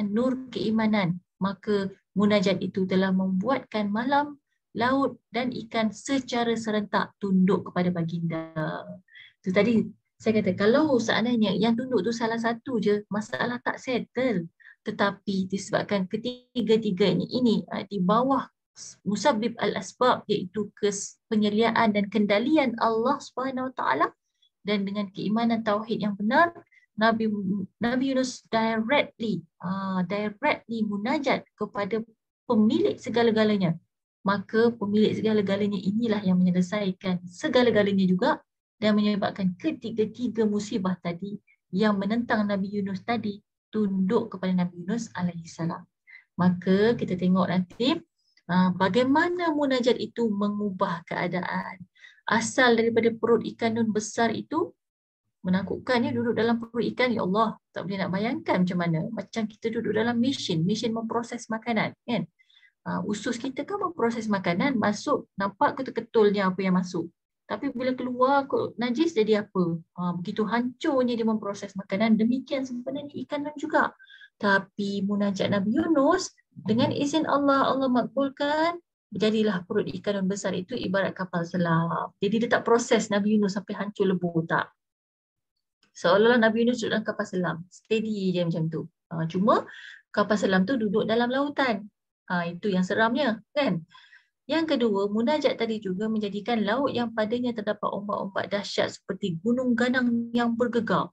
nur keimanan, maka munajat itu telah membuatkan malam, laut dan ikan secara serentak tunduk kepada baginda. Itu tadi saya kata, kalau seandainya yang tunduk tu salah satu je, masalah tak settle. Tetapi disebabkan ketiga-tiganya ini di bawah musabbib al-asbab, iaitu penyeliaan dan kendalian Allah Subhanahu Wa Taala, dan dengan keimanan tauhid yang benar, Nabi Yunus directly munajat kepada pemilik segala-galanya. Maka pemilik segala-galanya inilah yang menyelesaikan segala-galanya juga dan menyebabkan ketiga-tiga musibah tadi yang menentang Nabi Yunus tadi tunduk kepada Nabi Yunus alaihissalam. Maka kita tengok nanti bagaimana munajat itu mengubah keadaan. Asal daripada perut ikan nun besar itu menakutkan, ya, duduk dalam perut ikan, ya Allah, tak boleh nak bayangkan macam mana. Macam kita duduk dalam mesin memproses makanan, kan? Usus kita kan memproses makanan, masuk nampak ketul-ketulnya apa yang masuk. Tapi bila keluar kok najis jadi apa? Begitu hancurnya dia memproses makanan. Demikian sebenarnya ikan nun juga. Tapi munajat Nabi Yunus dengan izin Allah, Allah makbulkan, jadilah perut ikan nun besar itu ibarat kapal selam. Jadi dia tak proses Nabi Yunus sampai hancur lebur, tak. Seolah-olah Nabi Yunus duduk dalam kapal selam, steady je macam tu. Cuma kapal selam tu duduk dalam lautan. Itu yang seramnya, kan? Yang kedua, munajat tadi juga menjadikan laut yang padanya terdapat ombak-ombak dahsyat seperti gunung ganang yang bergegar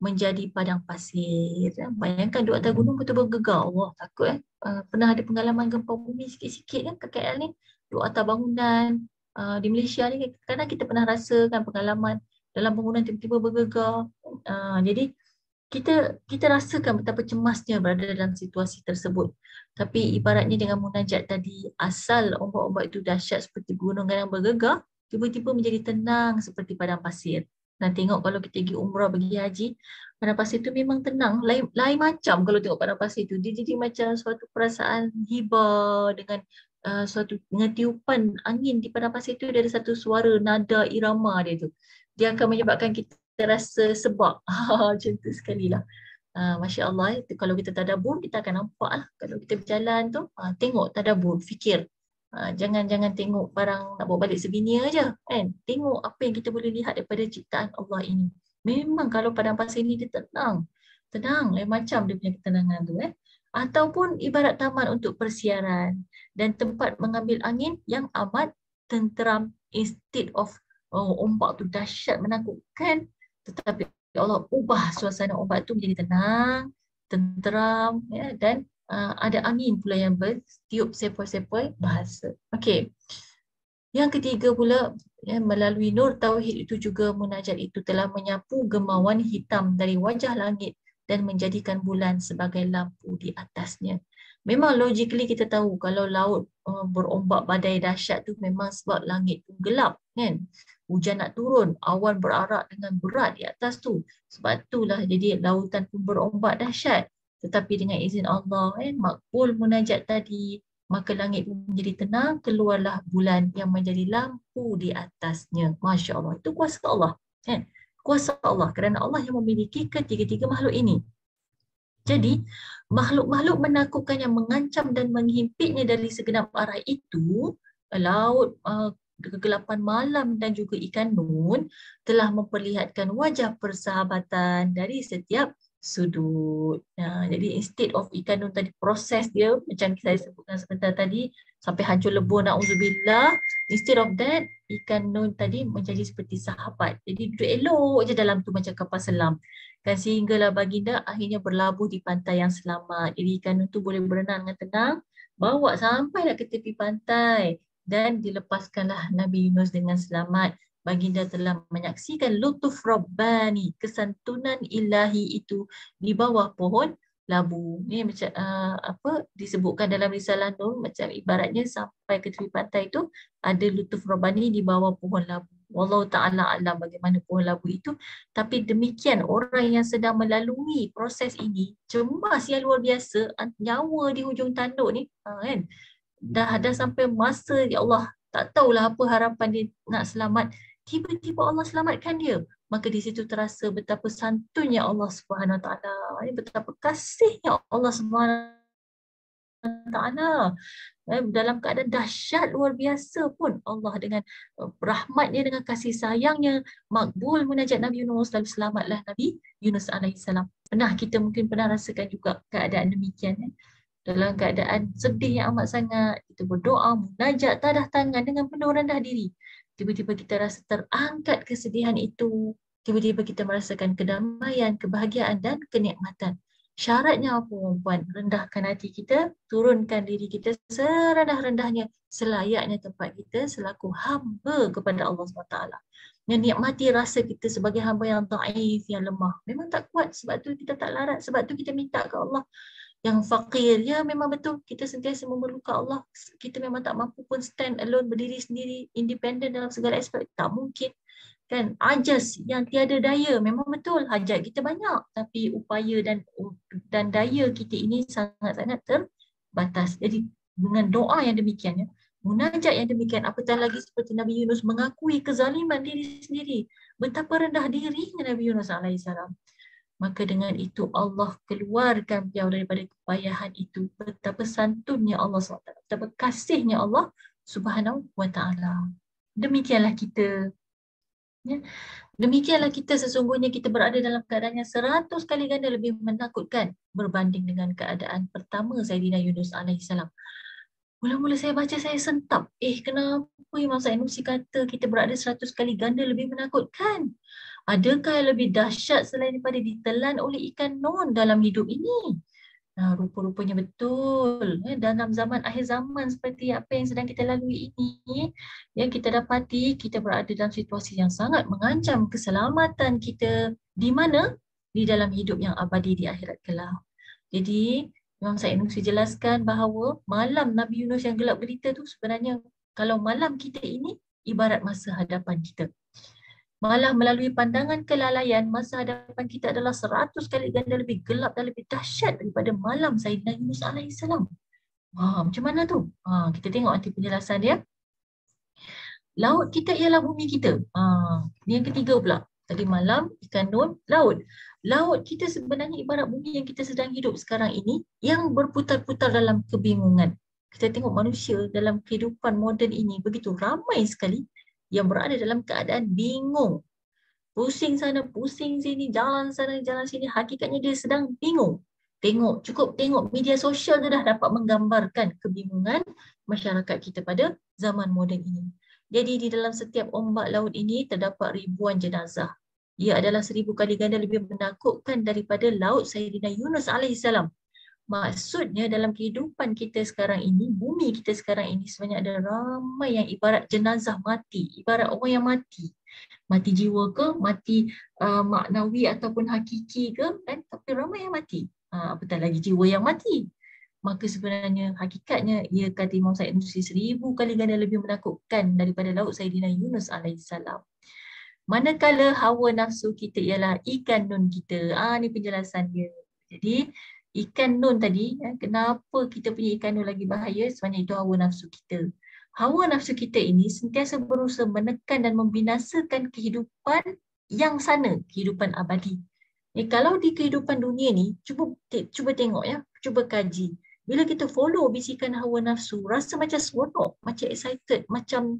menjadi padang pasir. Bayangkan duduk atas gunung betul bergegar. Allah, takut. Pernah ada pengalaman gempa bumi sikit-sikit kan kat KL ni? Duduk atas bangunan. Di Malaysia ni kadang kita pernah rasakan pengalaman dalam bangunan tiba-tiba bergegar. Jadi kita rasakan betapa cemasnya berada dalam situasi tersebut. Tapi ibaratnya dengan munajat tadi, asal ombak-ombak itu dahsyat seperti gunung ganang bergegar, tiba-tiba menjadi tenang seperti padang pasir. Dan tengok kalau kita pergi umrah, pergi haji, padang pasir itu memang tenang. Lain macam kalau tengok padang pasir itu. Dia jadi macam suatu perasaan hibah dengan dengan tiupan angin di padang pasir itu, dia ada satu suara nada irama dia tu. Dia akan menyebabkan kita rasa sebab. Macam tu sekali lah. Masya Allah, kalau kita tadabur, kita akan nampak lah. Kalau kita berjalan tu, tengok, tadabur, fikir. Jangan tengok barang nak bawa balik souvenir aja, kan? Tengok apa yang kita boleh lihat daripada ciptaan Allah ini. Memang kalau padang pasir ni dia tenang. Tenang, lain macam dia punya ketenangan tu. Ataupun ibarat taman untuk persiaran dan tempat mengambil angin yang amat tenteram, instead of ombak tu dahsyat menakutkan, tetapi Allah ubah suasana ombak tu menjadi tenang, tenteram, ya, dan ada angin pula yang bertiup sepoi-sepoi bahasa. Okey. Yang ketiga pula, ya, melalui nur tauhid itu juga munajat itu telah menyapu gemawan hitam dari wajah langit dan menjadikan bulan sebagai lampu di atasnya. Memang logically kita tahu kalau laut berombak badai dahsyat tu memang sebab langit tu gelap, kan? hujan nak turun, awan berarak dengan berat di atas tu. Sebab itulah jadi lautan pun berombak dahsyat. Tetapi dengan izin Allah, makbul munajat tadi, maka langit pun menjadi tenang, keluarlah bulan yang menjadi lampu di atasnya. Masya Allah, itu kuasa Allah. Kuasa Allah, kerana Allah yang memiliki ketiga-tiga makhluk ini. Jadi, makhluk-makhluk menakutkan yang mengancam dan menghimpitnya dari segenap arah itu, laut, kegelapan malam dan juga ikan nun telah memperlihatkan wajah persahabatan dari setiap sudut. Jadi instead of ikan nun tadi proses dia macam saya sebutkan sebentar tadi sampai hancur lebur na'udzubillah, instead of that ikan nun tadi menjadi seperti sahabat. Jadi duduk elok je dalam tu macam kapal selam. Kan sehinggalah baginda akhirnya berlabuh di pantai yang selamat. Jadi ikan nun tu boleh berenang dengan tenang, bawa sampailah ke tepi pantai dan dilepaskanlah Nabi Yunus dengan selamat. Baginda telah menyaksikan lutuf Rabbani, kesantunan ilahi itu di bawah pohon labu. Ni macam disebutkan dalam Risalah Nur, macam ibaratnya sampai ke tepi pantai itu ada lutuf Rabbani di bawah pohon labu. Wallahu ta'ala alam bagaimana pohon labu itu. Tapi demikian orang yang sedang melalui proses ini, cemas yang luar biasa, nyawa di hujung tanduk ni, kan? Dah sampai masa ya Allah tak tahulah apa harapan dia nak selamat, tiba-tiba Allah selamatkan dia. Maka di situ terasa betapa santunnya Allah Subhanahu Wa Taala, betapa kasihnya Allah Subhanahu Wa Taala. Dalam keadaan dahsyat luar biasa pun Allah dengan rahmatnya, dengan kasih sayangnya makbul munajat Nabi Yunus, lalu selamatlah Nabi Yunus alaihissalam. Kita mungkin pernah rasakan juga keadaan demikian, dalam keadaan sedih yang amat sangat, kita berdoa, munajat, tadah tangan dengan penuh rendah diri. Tiba-tiba kita rasa terangkat kesedihan itu. Tiba-tiba kita merasakan kedamaian, kebahagiaan dan kenikmatan. Syaratnya apa, puan? Rendahkan hati kita, turunkan diri kita serendah-rendahnya, selayaknya tempat kita selaku hamba kepada Allah SWT. Dan nikmati rasa kita sebagai hamba yang dhaif, yang lemah. Memang tak kuat, sebab tu kita tak larat, sebab tu kita minta ke Allah. Yang fakir, ya memang betul kita sentiasa memerlukan Allah. Kita memang tak mampu pun stand alone, berdiri sendiri, independen dalam segala aspek. Tak mungkin. Kan, ajas yang tiada daya, memang betul hajat kita banyak, tapi upaya dan daya kita ini sangat-sangat terbatas. Jadi dengan doa yang demikian, munajat yang demikian, apatah lagi seperti Nabi Yunus mengakui kezaliman diri sendiri, betapa rendah dirinya Nabi Yunus alaihissalam. Maka dengan itu Allah keluarkan beliau daripada kepayahan itu. Betapa santunnya Allah SWT, betapa kasihnya Allah Subhanahu Wa Taala. Demikianlah kita. Ya. Demikianlah kita, sesungguhnya kita berada dalam keadaan yang 100 kali ganda lebih menakutkan berbanding dengan keadaan pertama Sayyidina Yunus alaihissalam. Mula-mula saya baca, saya sentap. Kenapa Imam Sanusi kata kita berada 100 kali ganda lebih menakutkan? Adakah yang lebih dahsyat selain daripada ditelan oleh ikan nun dalam hidup ini? Rupa-rupanya betul. Dalam zaman akhir zaman seperti apa yang sedang kita lalui ini, yang kita dapati kita berada dalam situasi yang sangat mengancam keselamatan kita. Di mana? Di dalam hidup yang abadi di akhirat kelak. Jadi Imam Sanusi jelaskan bahawa malam Nabi Yunus yang gelap gelita tu sebenarnya, kalau malam kita ini ibarat masa hadapan kita. Malah melalui pandangan kelalaian, masa hadapan kita adalah 100 kali ganda lebih gelap dan lebih dahsyat daripada malam Sayyidina Yunus alaihissalam. Macam mana tu? Kita tengok nanti penjelasan dia. Laut kita ialah bumi kita. Ini yang ketiga pula. Tadi malam, ikan nun, laut. Laut kita sebenarnya ibarat bumi yang kita sedang hidup sekarang ini, yang berputar-putar dalam kebingungan. Kita tengok manusia dalam kehidupan moden ini begitu ramai sekali yang berada dalam keadaan bingung. Pusing sana, pusing sini, jalan sana, jalan sini. Hakikatnya dia sedang bingung. Cukup tengok media sosial tu dah dapat menggambarkan kebingungan masyarakat kita pada zaman moden ini. Jadi di dalam setiap ombak laut ini terdapat ribuan jenazah. Ia adalah 1000 kali ganda lebih menakutkan daripada laut Sayyidina Yunus alaihissalam. Maksudnya dalam kehidupan kita sekarang ini, bumi kita sekarang ini sebenarnya ada ramai yang ibarat jenazah mati, ibarat orang yang mati. Mati jiwa ke, mati maknawi ataupun hakiki ke, kan? Tapi ramai yang mati. Apatah lagi jiwa yang mati. maka sebenarnya hakikatnya ia kata Imam Said Nursi 1000 kali ganda lebih menakutkan daripada laut Sayyidina Yunus alaihissalam. Manakala hawa nafsu kita ialah ikan nun kita. Ni penjelasan dia. Jadi ikan nun tadi, kenapa kita punya ikan nun lagi bahaya? Sebenarnya itu hawa nafsu kita. Hawa nafsu kita ini sentiasa berusaha menekan dan membinasakan kehidupan yang sana, kehidupan abadi. Kalau di kehidupan dunia ni, cuba tengok ya, cuba kaji. Bila kita follow bisikan hawa nafsu, rasa macam seronok, macam excited, macam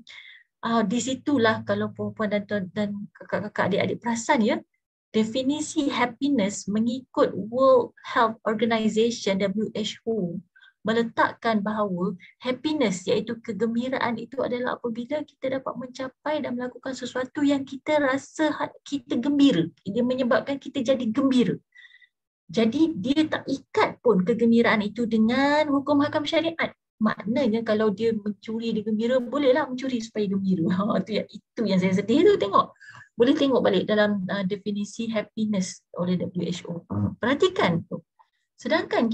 di situlah kalau perempuan dan kakak-kakak adik-adik perasan ya, definisi happiness mengikut World Health Organization WHO meletakkan bahawa happiness iaitu kegembiraan itu adalah apabila kita dapat mencapai dan melakukan sesuatu yang kita rasa kita gembira. Dia menyebabkan kita jadi gembira. Jadi dia tak ikat pun kegembiraan itu dengan hukum hakam syariat. Maknanya kalau dia mencuri dia gembira, bolehlah mencuri supaya gembira. Itu yang saya sedih tu tengok. Boleh tengok balik dalam definisi happiness oleh WHO. Perhatikan tu. Sedangkan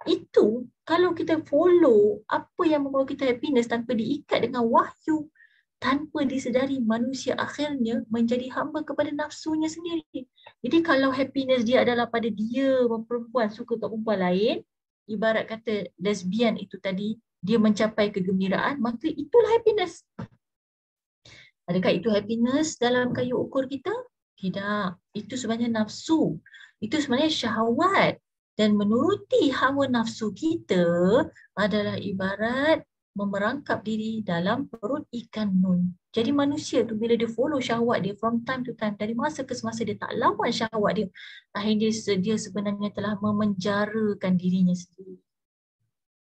itu kalau kita follow apa yang membawa kita happiness tanpa diikat dengan wahyu, tanpa disedari manusia akhirnya menjadi hamba kepada nafsunya sendiri. Jadi kalau happiness dia adalah pada dia perempuan suka kat perempuan lain, ibarat kata lesbian itu tadi, dia mencapai kegembiraan, maka itulah happiness. Adakah itu happiness dalam kayu ukur kita? Tidak. Itu sebenarnya nafsu. Itu sebenarnya syahwat. Dan menuruti hawa nafsu kita adalah ibarat memerangkap diri dalam perut ikan nun. Jadi manusia tu bila dia follow syahwat dia from time to time, dari masa ke semasa dia tak lawan syahwat dia, akhirnya dia sebenarnya telah memenjarakan dirinya sendiri.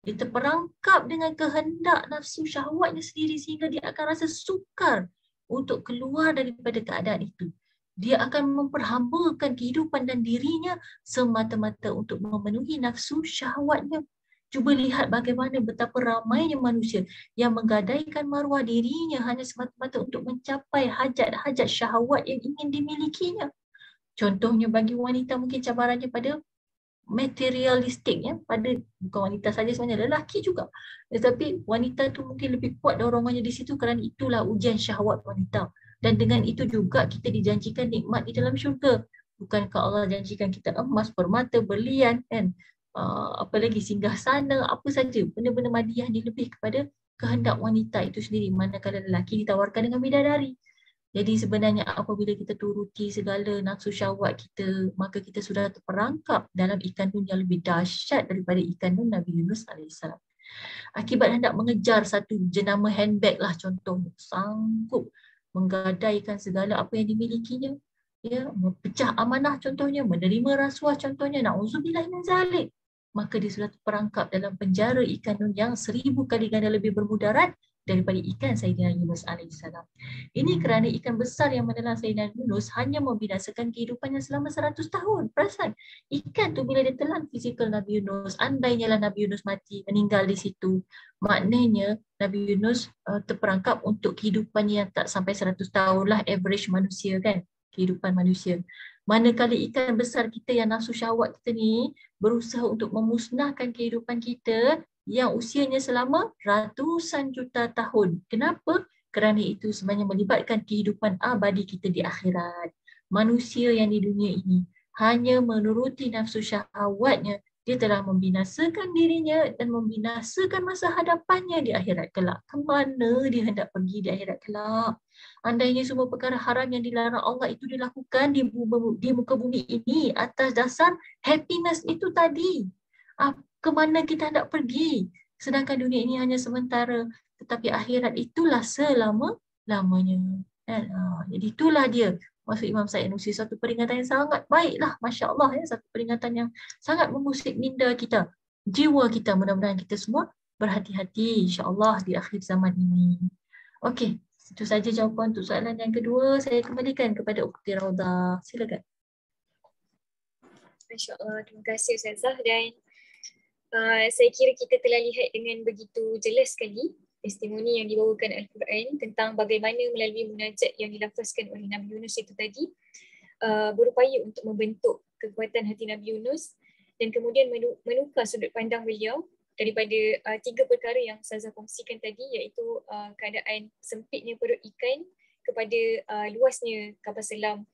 Dia terperangkap dengan kehendak nafsu syahwatnya sendiri sehingga dia akan rasa sukar untuk keluar daripada keadaan itu. Dia akan memperhambakan kehidupan dan dirinya semata-mata untuk memenuhi nafsu syahwatnya. Cuba lihat bagaimana betapa ramainya manusia yang menggadaikan maruah dirinya hanya semata-mata untuk mencapai hajat-hajat syahwat yang ingin dimilikinya. Contohnya bagi wanita mungkin cabarannya pada materialistik ya, pada bukan wanita saja sebenarnya, lelaki juga. Tetapi wanita tu mungkin lebih kuat dorongannya di situ kerana itulah ujian syahwat wanita. Dan dengan itu juga kita dijanjikan nikmat di dalam syurga. Bukankah Allah janjikan kita emas, permata, berlian, kan? Apa lagi singgah sana, apa saja benda-benda madiah ni lebih kepada kehendak wanita itu sendiri, manakala lelaki ditawarkan dengan bidadari. Jadi sebenarnya apabila kita turuti segala nafsu syahwat kita, maka kita sudah terperangkap dalam ikan nun yang lebih dahsyat daripada ikan nun Nabi Yunus alaihissalam. Akibat hendak mengejar satu jenama handbag lah contoh, sanggup menggadaikan segala apa yang dimilikinya, ya, pecah amanah contohnya, menerima rasuah contohnya, na'udzubillah min zalik, maka dia sudah terperangkap dalam penjara ikan nun yang 1000 kali ganda lebih bermudarat daripada ikan Sayyidina Yunus alaihissalam. Ini kerana ikan besar yang menelan Sayyidina Yunus hanya membinasakan kehidupannya selama 100 tahun. Perasan, ikan tu bila dia telan fizikal Nabi Yunus, andainya lah Nabi Yunus mati, meninggal di situ, maknanya Nabi Yunus terperangkap untuk kehidupannya yang tak sampai 100 tahun lah, average manusia kan, kehidupan manusia. Manakala ikan besar kita yang nafsu syahwat kita ni berusaha untuk memusnahkan kehidupan kita yang usianya selama ratusan juta tahun. Kenapa? Kerana itu sebenarnya melibatkan kehidupan abadi kita di akhirat. Manusia yang di dunia ini hanya menuruti nafsu syahwatnya, dia telah membinasakan dirinya dan membinasakan masa hadapannya di akhirat kelak. Kemana dia hendak pergi di akhirat kelak? Andainya semua perkara haram yang dilarang Allah itu dilakukan di muka bumi ini atas dasar happiness itu tadi, kemana kita hendak pergi? Sedangkan dunia ini hanya sementara, tetapi akhirat itulah selama-lamanya. Jadi itulah dia maksud Imam Said Nursi, satu peringatan yang sangat baiklah, Masya Allah ya, satu peringatan yang sangat memusik minda kita, jiwa kita. Mudah-mudahan kita semua berhati-hati insya-Allah di akhir zaman ini. Okey, itu saja jawapan untuk soalan yang kedua. Saya kembalikan kepada Ukhti Raudah. Silakan. Masya-Allah, terima kasih Ustazah. Dan saya kira kita telah lihat dengan begitu jelas sekali testimoni yang dibawakan Al-Quran tentang bagaimana melalui munajat yang dilafazkan oleh Nabi Yunus itu tadi berupaya untuk membentuk kekuatan hati Nabi Yunus dan kemudian menukar sudut pandang beliau daripada 3 perkara yang Ustazah kongsikan tadi, iaitu keadaan sempitnya perut ikan kepada luasnya kapal selam,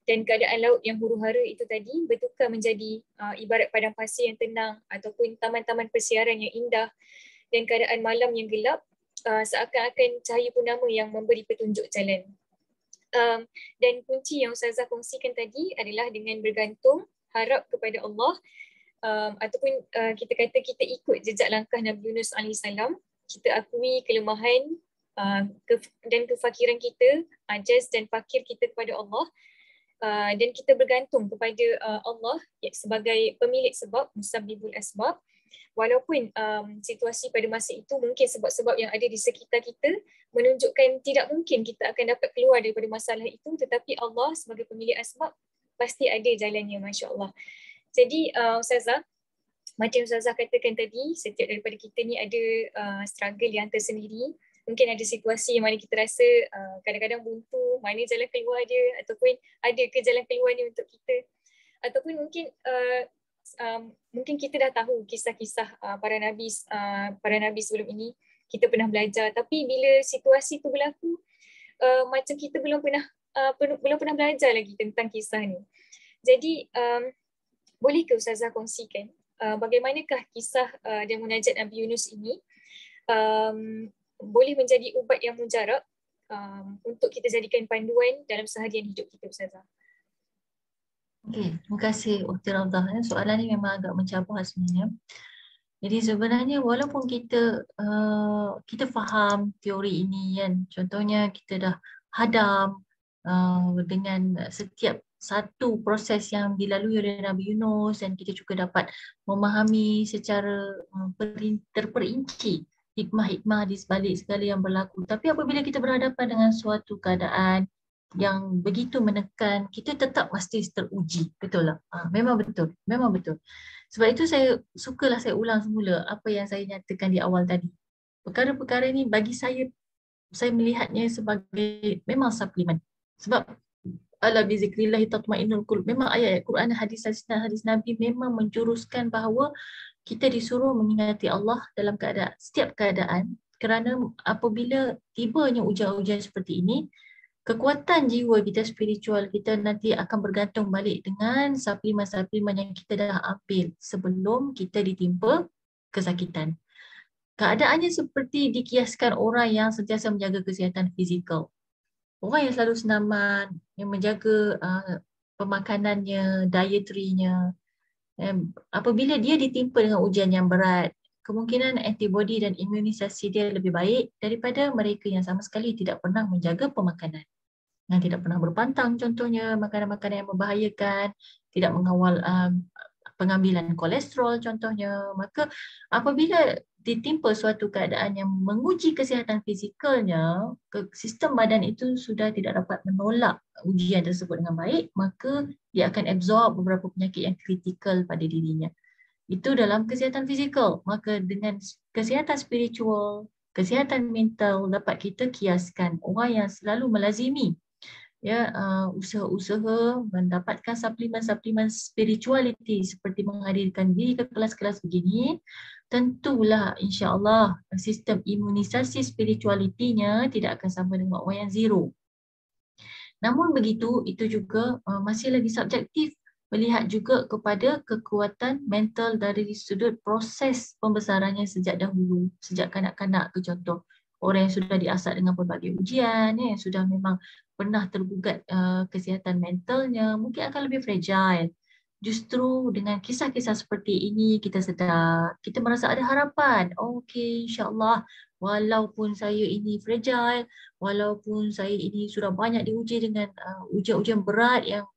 dan keadaan laut yang huru-hara itu tadi bertukar menjadi ibarat padang pasir yang tenang ataupun taman-taman persiaran yang indah, dan keadaan malam yang gelap seakan-akan cahaya purnama yang memberi petunjuk jalan. Dan kunci yang Ustazah kongsikan tadi adalah dengan bergantung, harap kepada Allah, ataupun kita kata kita ikut jejak langkah Nabi Yunus AS. Kita akui kelemahan dan kefakiran kita, ajaz dan fakir kita kepada Allah, dan kita bergantung kepada Allah sebagai pemilik sebab, musabbibul asbab. Walaupun situasi pada masa itu mungkin sebab-sebab yang ada di sekitar kita menunjukkan tidak mungkin kita akan dapat keluar daripada masalah itu, tetapi Allah sebagai pemilik asbab pasti ada jalannya, Masya Allah. Jadi Ustazah, macam Ustazah katakan tadi, setiap daripada kita ni ada struggle yang tersendiri. Mungkin ada situasi yang mana kita rasa kadang-kadang buntu, mana jalan keluar dia, ataupun ada ke jalan keluar ni untuk kita. Ataupun mungkin kita dah tahu kisah-kisah para nabi sebelum ini, kita pernah belajar, tapi bila situasi tu berlaku, macam kita belum pernah belajar lagi tentang kisah ni. Jadi boleh ke Ustazah kongsikan bagaimanakah kisah dan munajat Nabi Yunus ini boleh menjadi ubat yang mujarab untuk kita jadikan panduan dalam seharian hidup kita, Ustazah? Okey, terima kasih Ukhti Raudah. Soalan ni memang agak mencabar sebenarnya. Jadi sebenarnya walaupun kita faham teori ini kan, contohnya kita dah hadam dengan setiap satu proses yang dilalui oleh Nabi Yunus, dan kita juga dapat memahami secara terperinci hikmah-hikmah di sebalik segala yang berlaku. Tapi apabila kita berhadapan dengan suatu keadaan yang begitu menekan, kita tetap mesti teruji. Betul lah? Memang betul. Sebab itu saya ulang semula apa yang saya nyatakan di awal tadi. Perkara-perkara ini bagi saya melihatnya sebagai memang suplemen. Sebab ala bizikrillahi tatmainnul qulub. Memang ayat Quran, hadis Nabi memang menjuruskan bahawa kita disuruh mengingati Allah dalam setiap keadaan, kerana apabila tibanya ujian-ujian seperti ini, kekuatan jiwa kita, spiritual kita nanti akan bergantung balik dengan suplemen-suplemen yang kita dah ambil sebelum kita ditimpa kesakitan. Keadaannya seperti dikiaskan orang yang sentiasa menjaga kesihatan fizikal. Orang yang selalu senaman, yang menjaga pemakanannya, dietary-nya, apabila dia ditimpa dengan ujian yang berat, kemungkinan antibodi dan imunisasi dia lebih baik daripada mereka yang sama sekali tidak pernah menjaga pemakanan, yang tidak pernah berpantang, contohnya makanan-makanan yang membahayakan, tidak mengawal pengambilan kolesterol contohnya. Maka apabila ditimpa suatu keadaan yang menguji kesihatan fizikalnya, sistem badan itu sudah tidak dapat menolak ujian tersebut dengan baik, maka dia akan absorb beberapa penyakit yang kritikal pada dirinya. Itu dalam kesihatan fizikal. Maka dengan kesihatan spiritual, kesihatan mental dapat kita kiaskan. Orang yang selalu melazimi usaha-usaha mendapatkan suplemen-suplemen spirituality seperti menghadirkan diri ke kelas-kelas begini, tentulah insya-Allah sistem imunisasi spirituality-nya tidak akan sama dengan orang yang zero. Namun begitu, itu juga masih lagi subjektif, melihat juga kepada kekuatan mental dari sudut proses pembesarannya sejak dahulu, sejak kanak-kanak ke contoh. Orang yang sudah diasah dengan pelbagai ujian, yang sudah memang pernah tergugat kesihatan mentalnya, mungkin akan lebih fragile. Justru dengan kisah-kisah seperti ini kita sedar, kita merasa ada harapan. Okey, insya-Allah walaupun saya ini fragile, walaupun saya ini sudah banyak diuji dengan ujian-ujian berat yang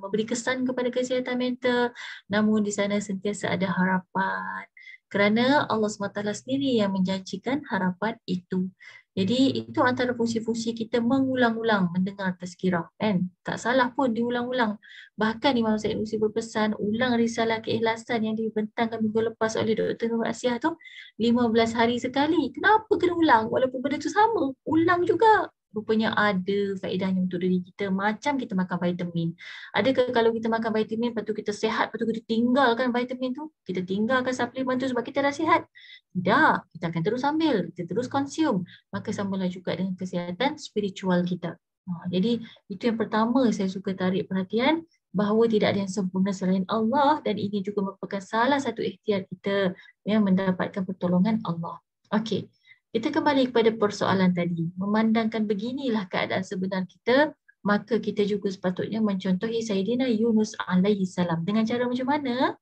memberi kesan kepada kesihatan mental, namun di sana sentiasa ada harapan. Kerana Allah SWT sendiri yang menjanjikan harapan itu. Jadi itu antara fungsi-fungsi kita mengulang-ulang mendengar tazkirah, kan? Tak salah pun diulang-ulang. Bahkan Imam Said Nursi berpesan, ulang risalah keikhlasan yang dibentangkan minggu lepas oleh Dr. Nur Asyah tu 15 hari sekali. Kenapa kena ulang? Walaupun benda tu sama, ulang juga. Rupanya ada faedahnya untuk diri kita. Macam kita makan vitamin. Adakah kalau kita makan vitamin, lepas tu kita sihat, lepas tu kita tinggalkan vitamin tu, kita tinggalkan suplemen tu sebab kita dah sihat? Tak, kita akan terus ambil, kita terus consume. Maka samalah juga dengan kesihatan spiritual kita. Jadi itu yang pertama saya suka tarik perhatian, bahawa tidak ada yang sempurna selain Allah, dan ini juga merupakan salah satu ikhtiar kita yang mendapatkan pertolongan Allah. Okey, kita kembali kepada persoalan tadi. Memandangkan beginilah keadaan sebenar kita, maka kita juga sepatutnya mencontohi Sayyidina Yunus alaihi salam. Dengan cara macam mana?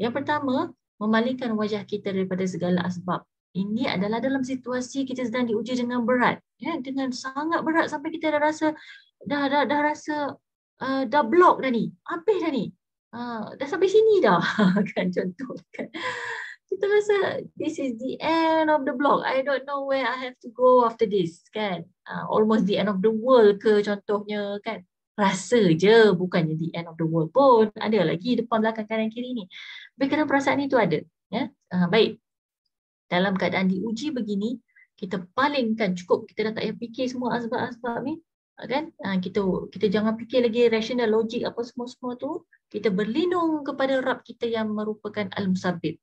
Yang pertama, memalingkan wajah kita daripada segala asbab. Ini adalah dalam situasi kita sedang diuji dengan berat, ya, dengan sangat berat sampai kita dah rasa dah block dah ni, habis dah ni, dah sampai sini dah. Kan contoh kan, kita rasa this is the end of the block, I don't know where I have to go after this kan, almost the end of the world ke contohnya kan. Rasa je, bukannya the end of the world pun, ada lagi depan belakang kanan kiri ni. Tapi kadang perasaan itu ada, ya. Baik, dalam keadaan diuji begini, kita palingkan, cukup kita dah tak payah fikir semua asbab-asbab ni kan. Kita jangan fikir lagi rasional, logik apa semua tu. Kita berlindung kepada Rabb kita yang merupakan Al-Musabbib.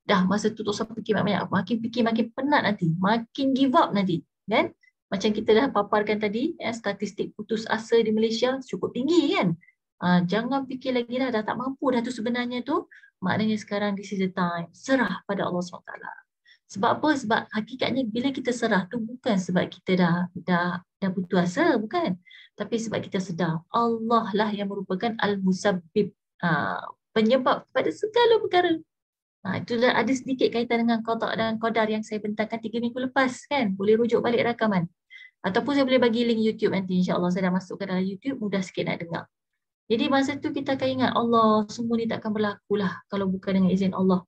Dah masa tu tak usah fikir banyak-banyak, makin fikir makin penat nanti, makin give up nanti kan. Macam kita dah paparkan tadi, statistik putus asa di Malaysia cukup tinggi kan. Jangan fikir lagi dah tak mampu dah tu sebenarnya tu. Maknanya sekarang this is the time, serah pada Allah SWT. Sebab apa? Sebab hakikatnya bila kita serah tu bukan sebab kita dah putus asa, bukan. Tapi sebab kita sedar Allah lah yang merupakan Al-Musabbib, penyebab pada segala perkara. Itu dah ada sedikit kaitan dengan qada dan qadar yang saya bentangkan 3 minggu lepas kan. Boleh rujuk balik rakaman. Ataupun saya boleh bagi link YouTube nanti, insya-Allah saya dah masukkan dalam YouTube, mudah sikit nak dengar. Jadi masa tu kita akan ingat Allah, semua ni takkan berlaku lah kalau bukan dengan izin Allah.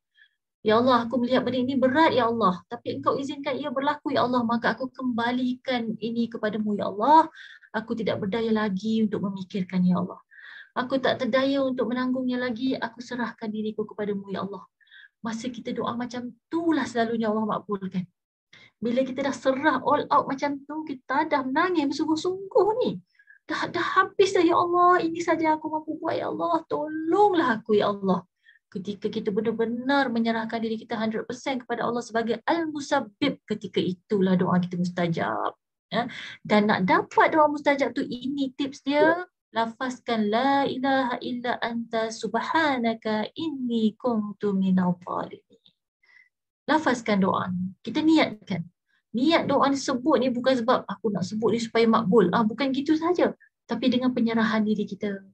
Ya Allah, aku melihat benda ini berat ya Allah, tapi Engkau izinkan ia berlaku ya Allah, maka aku kembalikan ini kepadamu ya Allah. Aku tidak berdaya lagi untuk memikirkan ya Allah. Aku tak terdaya untuk menanggungnya lagi, aku serahkan diriku kepadamu ya Allah. Masa kita doa macam itulah selalunya Allah makbulkan. Bila kita dah serah all out macam tu, kita dah menangis bersungguh-sungguh ni. Dah habis dah ya Allah, ini saja aku mampu buat ya Allah, tolonglah aku ya Allah. Ketika kita benar-benar menyerahkan diri kita 100% kepada Allah sebagai Al-Musabbib, ketika itulah doa kita mustajab. Ya? Dan nak dapat doa mustajab tu, ini tips dia, lafazkan la ilaha illa anta subhanaka inni kuntu minal zalimin. Lafazkan doa ni, kita niatkan. Niat doa ni sebut ni bukan sebab aku nak sebut ni supaya makbul. Bukan gitu saja. Tapi dengan penyerahan diri kita.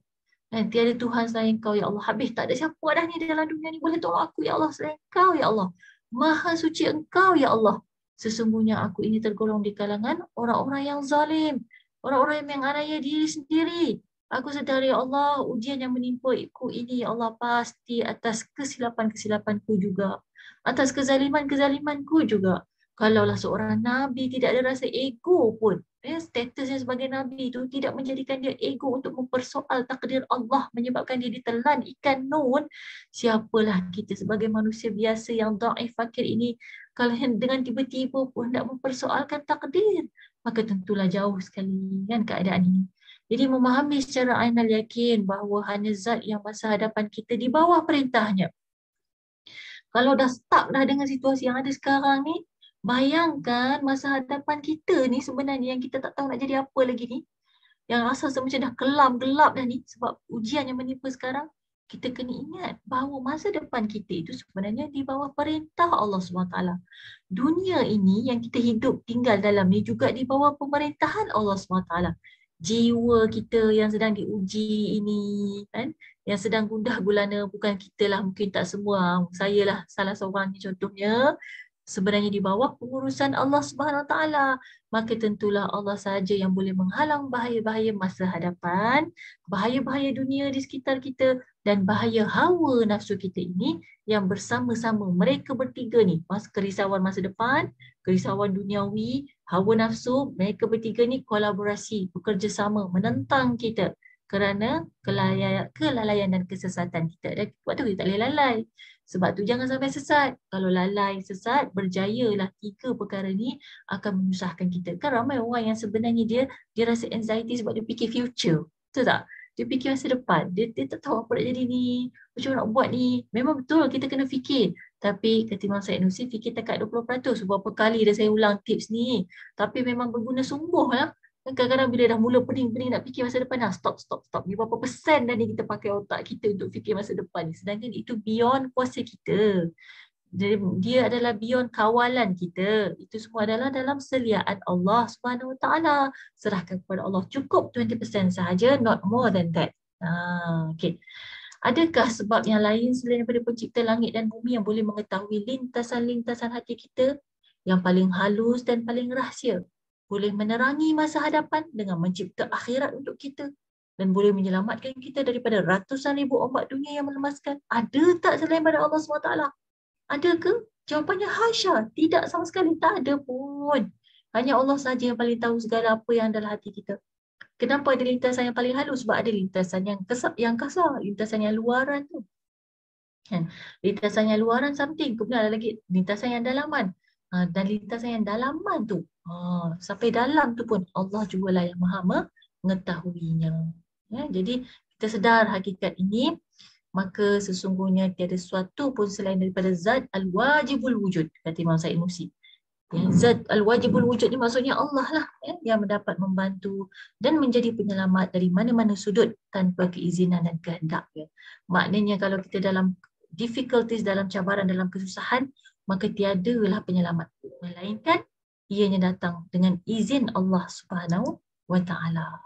Tiada Tuhan selain Kau ya Allah. Habis tak ada siapa dah ni dalam dunia ni boleh tolong aku ya Allah selain Kau ya Allah. Maha suci Engkau ya Allah. Sesungguhnya aku ini tergolong di kalangan orang-orang yang zalim. Orang-orang yang menganiaya diri sendiri. Aku sedar ya Allah, ujian yang menimpa aku ini ya Allah pasti atas kesilapan-kesilapanku juga. Atas kezaliman-kezalimanku juga. Kalaulah seorang Nabi tidak ada rasa ego pun, statusnya sebagai Nabi itu tidak menjadikan dia ego untuk mempersoal takdir Allah menyebabkan dia ditelan ikan nun, siapalah kita sebagai manusia biasa yang dhaif fakir ini, kalau dengan tiba-tiba pun hendak mempersoalkan takdir, maka tentulah jauh sekali kan keadaan ini. Jadi memahami secara ainal yakin bahawa hanya zat yang masa hadapan kita di bawah perintahnya. Kalau dah stuck dah dengan situasi yang ada sekarang ni, bayangkan masa hadapan kita ni sebenarnya yang kita tak tahu nak jadi apa lagi ni. Yang rasa macam dah kelam, gelap dah ni sebab ujian yang menimpa sekarang. Kita kena ingat bahawa masa depan kita itu sebenarnya di bawah perintah Allah SWT. Dunia ini yang kita hidup tinggal dalam ni juga di bawah pemerintahan Allah SWT. Jiwa kita yang sedang diuji ini kan, yang sedang gundah gulana, bukan kita lah, mungkin tak semua, saya lah salah seorang contohnya, sebenarnya di bawah pengurusan Allah Subhanahu Wa Taala. Maka tentulah Allah sahaja yang boleh menghalang bahaya-bahaya masa hadapan, bahaya-bahaya dunia di sekitar kita, dan bahaya hawa nafsu kita ini yang bersama-sama mereka bertiga ni, kerisauan masa depan, kerisauan duniawi, hawa nafsu, mereka bertiga ni kolaborasi, bekerjasama menentang kita. kerana kelalaian dan kesesatan kita. Dan waktu kita tak boleh lalai. Sebab tu jangan sampai sesat. Kalau lalai, sesat, berjayalah 3 perkara ni akan menyusahkan kita. Kan ramai orang yang sebenarnya dia rasa anxiety sebab dia fikir future. Betul tak? Dia fikir masa depan. Dia tak tahu apa nak jadi ni. Macam mana nak buat ni. Memang betul kita kena fikir. Tapi kata Imam Said Nursi, fikir takat 20%. Berapa kali dah saya ulang tips ni. Tapi memang berguna sungguh lah. Kadang-kadang bila dah mula pening-pening nak fikir masa depan, stop. Ni berapa persen dah ni kita pakai otak kita untuk fikir masa depan ni. Sedangkan itu beyond kuasa kita. Jadi dia adalah beyond kawalan kita. Itu semua adalah dalam seliaan Allah Subhanahu Wa Taala. Serahkan kepada Allah. Cukup 20% sahaja, not more than that. Okay. Adakah sebab yang lain selain daripada pencipta langit dan bumi yang boleh mengetahui lintasan-lintasan hati kita yang paling halus dan paling rahsia? Boleh menerangi masa hadapan dengan mencipta akhirat untuk kita dan boleh menyelamatkan kita daripada ratusan ribu ombak dunia yang melemaskan. Ada tak selain daripada Allah SWT? Ada ke? Jawapannya hasya. Tidak sama sekali. Tak ada pun. Hanya Allah saja yang paling tahu segala apa yang dalam hati kita. Kenapa ada lintasan yang paling halus? Sebab ada lintasan yang kasar, lintasan yang luaran tu. Kan? Lintasan yang luaran something, kemudian ada lagi lintasan yang dalaman. Dan lintasan yang dalaman tu, sampai dalam tu pun Allah jugalah yang maha mengetahuinya. Ya, jadi kita sedar hakikat ini, maka sesungguhnya tiada sesuatu pun selain daripada zat al-wajibul wujud, kata Imam Said Nursi. Ya, zat al-wajibul wujud ni maksudnya Allah lah, ya, yang mendapat membantu dan menjadi penyelamat dari mana-mana sudut tanpa keizinan dan kehendak. Ya. Maknanya kalau kita dalam difficulties, dalam cabaran, dalam kesusahan, maka tiadalah penyelamat. Melainkan ianya datang dengan izin Allah Subhanahu Wa Taala.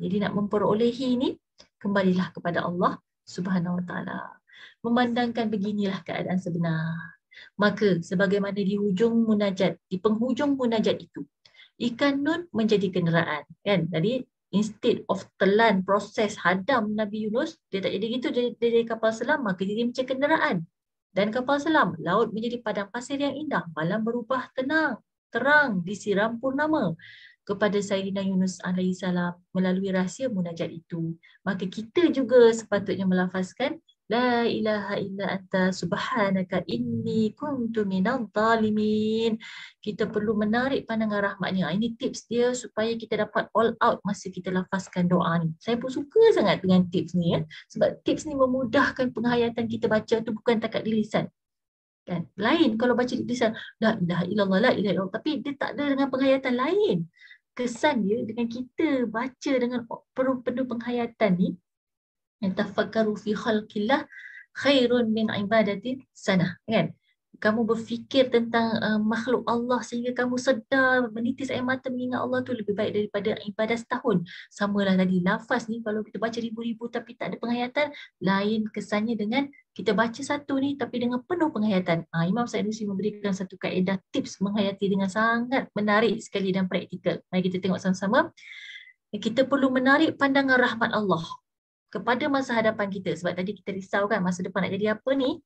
Jadi nak memperolehi ini, kembalilah kepada Allah Subhanahu Wa Taala. Memandangkan beginilah keadaan sebenar. Maka sebagaimana di hujung munajat, di penghujung munajat itu, ikan nun menjadi kenderaan. Kan? Tadi instead of telan proses hadam Nabi Yunus, dia tak jadi gitu, dia dari kapal selam, maka dia macam kenderaan. Dan kapal selam, laut menjadi padang pasir yang indah, malam berubah tenang, terang, disiram purnama kepada Sayyidina Yunus alaihissalam melalui rahsia munajat itu. Maka kita juga sepatutnya melafazkan La ilaha illa anta subhanaka inni kuntu minal zalimin. Kita perlu menarik pandangan rahmatnya. Ini tips dia supaya kita dapat all out masa kita lafazkan doa ni. Saya pun suka sangat dengan tips ni, ya. Sebab tips ni memudahkan penghayatan kita baca tu bukan takat di lisan. Kan? Lain kalau baca di lisan, la ilaha illallah, la ilaha illallah. Tapi dia tak ada dengan penghayatan lain. Kesan dia dengan kita baca dengan penuh penghayatan ni, tafakkaru fi khalqillah khairun min ibadatin sanah. Kan? Kamu berfikir tentang makhluk Allah sehingga kamu sedar menitis air mata mengingat Allah tu lebih baik daripada ibadah setahun. Samalah tadi lafaz ni, kalau kita baca ribu-ribu tapi tak ada penghayatan, lain kesannya dengan kita baca satu ni tapi dengan penuh penghayatan. Imam Said Nursi memberikan satu kaedah tips menghayati dengan sangat menarik sekali dan praktikal. Mari kita tengok sama-sama. Kita perlu menarik pandangan rahmat Allah kepada masa hadapan kita. Sebab tadi kita risau kan masa depan nak jadi apa ni.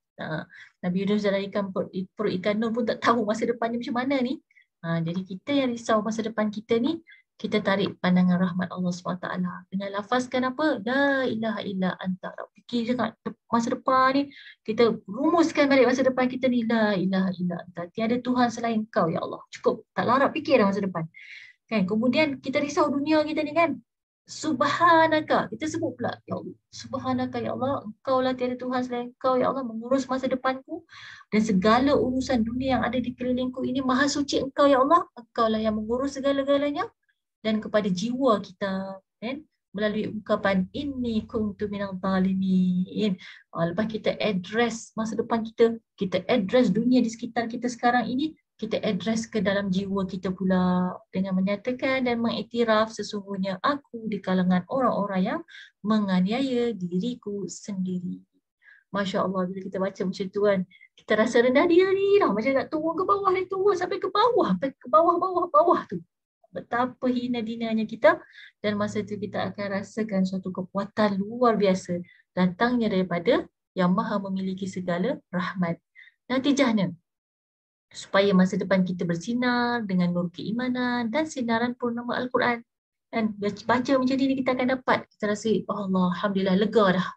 Nabi Yunus dalam perut ikan Nun pun tak tahu masa depannya macam mana ni. Jadi kita yang risau masa depan kita ni, kita tarik pandangan rahmat Allah SWT. Dengan lafazkan apa? La ilaha illa anta. Fikir je kan masa depan ni. Kita rumuskan balik masa depan kita ni. La ilaha illa anta. Tiada Tuhan selain kau ya Allah. Cukup. Tak larat fikir dah masa depan. Kan? Kemudian kita risau dunia kita ni kan. Subhanaka, kita sebut pula, ya Allah, Subhanaka ya Allah, engkau lah tiada Tuhan selain engkau ya Allah, mengurus masa depanku dan segala urusan dunia yang ada di kelilingku ini, maha suci engkau ya Allah, engkau lah yang mengurus segala-galanya. Dan kepada jiwa kita, kan, melalui ungkapan inni kuntu minal zalimin. Lepas kita address masa depan kita address dunia di sekitar kita sekarang ini, kita address ke dalam jiwa kita pula dengan menyatakan dan mengiktiraf sesungguhnya aku di kalangan orang-orang yang menganiaya diriku sendiri. Masya Allah, bila kita baca macam tu kan, kita rasa rendah diri dah, macam nak turun ke bawah, turun sampai ke bawah tu. Betapa hina dinanya kita, dan masa tu kita akan rasakan suatu kekuatan luar biasa datangnya daripada yang maha memiliki segala rahmat. Natijahnya, supaya masa depan kita bersinar dengan nur keimanan dan sinaran purnama Al-Quran. Dan baca macam ni kita akan dapat, kita rasa Allah, Alhamdulillah, lega dah.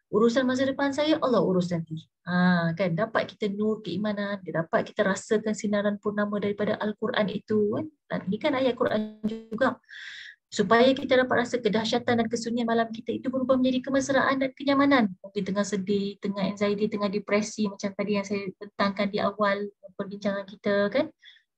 Urusan masa depan saya, Allah urus nanti. Kan dapat kita nur keimanan, dapat kita rasakan sinaran purnama daripada Al-Quran itu kan. Dan ini kan ayat Quran juga. Supaya kita dapat rasa kedahsyatan dan kesunyian malam kita itu berubah menjadi kemesraan dan kenyamanan. Mungkin tengah sedih, tengah anxiety, tengah depresi macam tadi yang saya tentangkan di awal perbincangan kita kan.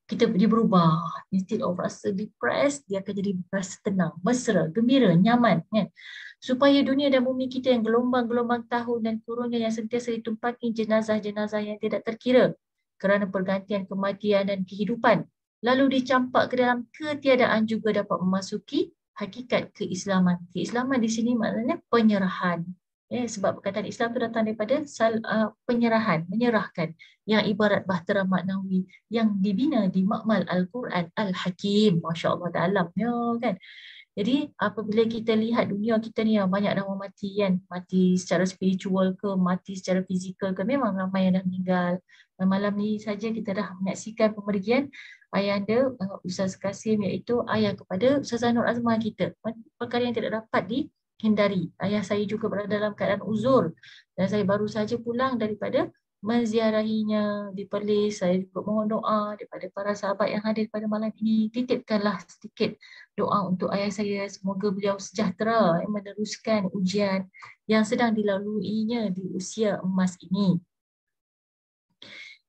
Dia berubah. Instead of rasa depressed, dia akan jadi rasa tenang, mesra, gembira, nyaman kan. Supaya dunia dan bumi kita yang gelombang-gelombang tahun dan kurunnya yang sentiasa ditumpaki jenazah-jenazah yang tidak terkira kerana pergantian kematian dan kehidupan, lalu dicampak ke dalam ketiadaan juga dapat memasuki hakikat keislaman. Keislaman di sini maknanya penyerahan. Sebab perkataan Islam itu datang daripada penyerahan, menyerahkan, yang ibarat bahtera maknawi yang dibina di makmal Al-Quran Al-Hakim. Masya Allah dalamnya kan. Jadi apabila kita lihat dunia kita ni yang banyak dah mati kan, mati secara spiritual ke, mati secara fizikal ke, memang ramai yang dah meninggal. Dan malam ni saja kita dah menyaksikan pemergian ayahanda Ustaz Kasim, iaitu ayah kepada Ustazah Nur Azmah kita. Perkara yang tidak dapat dihindari. Ayah saya juga berada dalam keadaan uzur dan saya baru saja pulang daripada menziarahinya di Perlis. Saya juga mohon doa daripada para sahabat yang hadir pada malam ini. Titipkanlah sedikit doa untuk ayah saya. Semoga beliau sejahtera meneruskan ujian yang sedang dilaluinya di usia emas ini.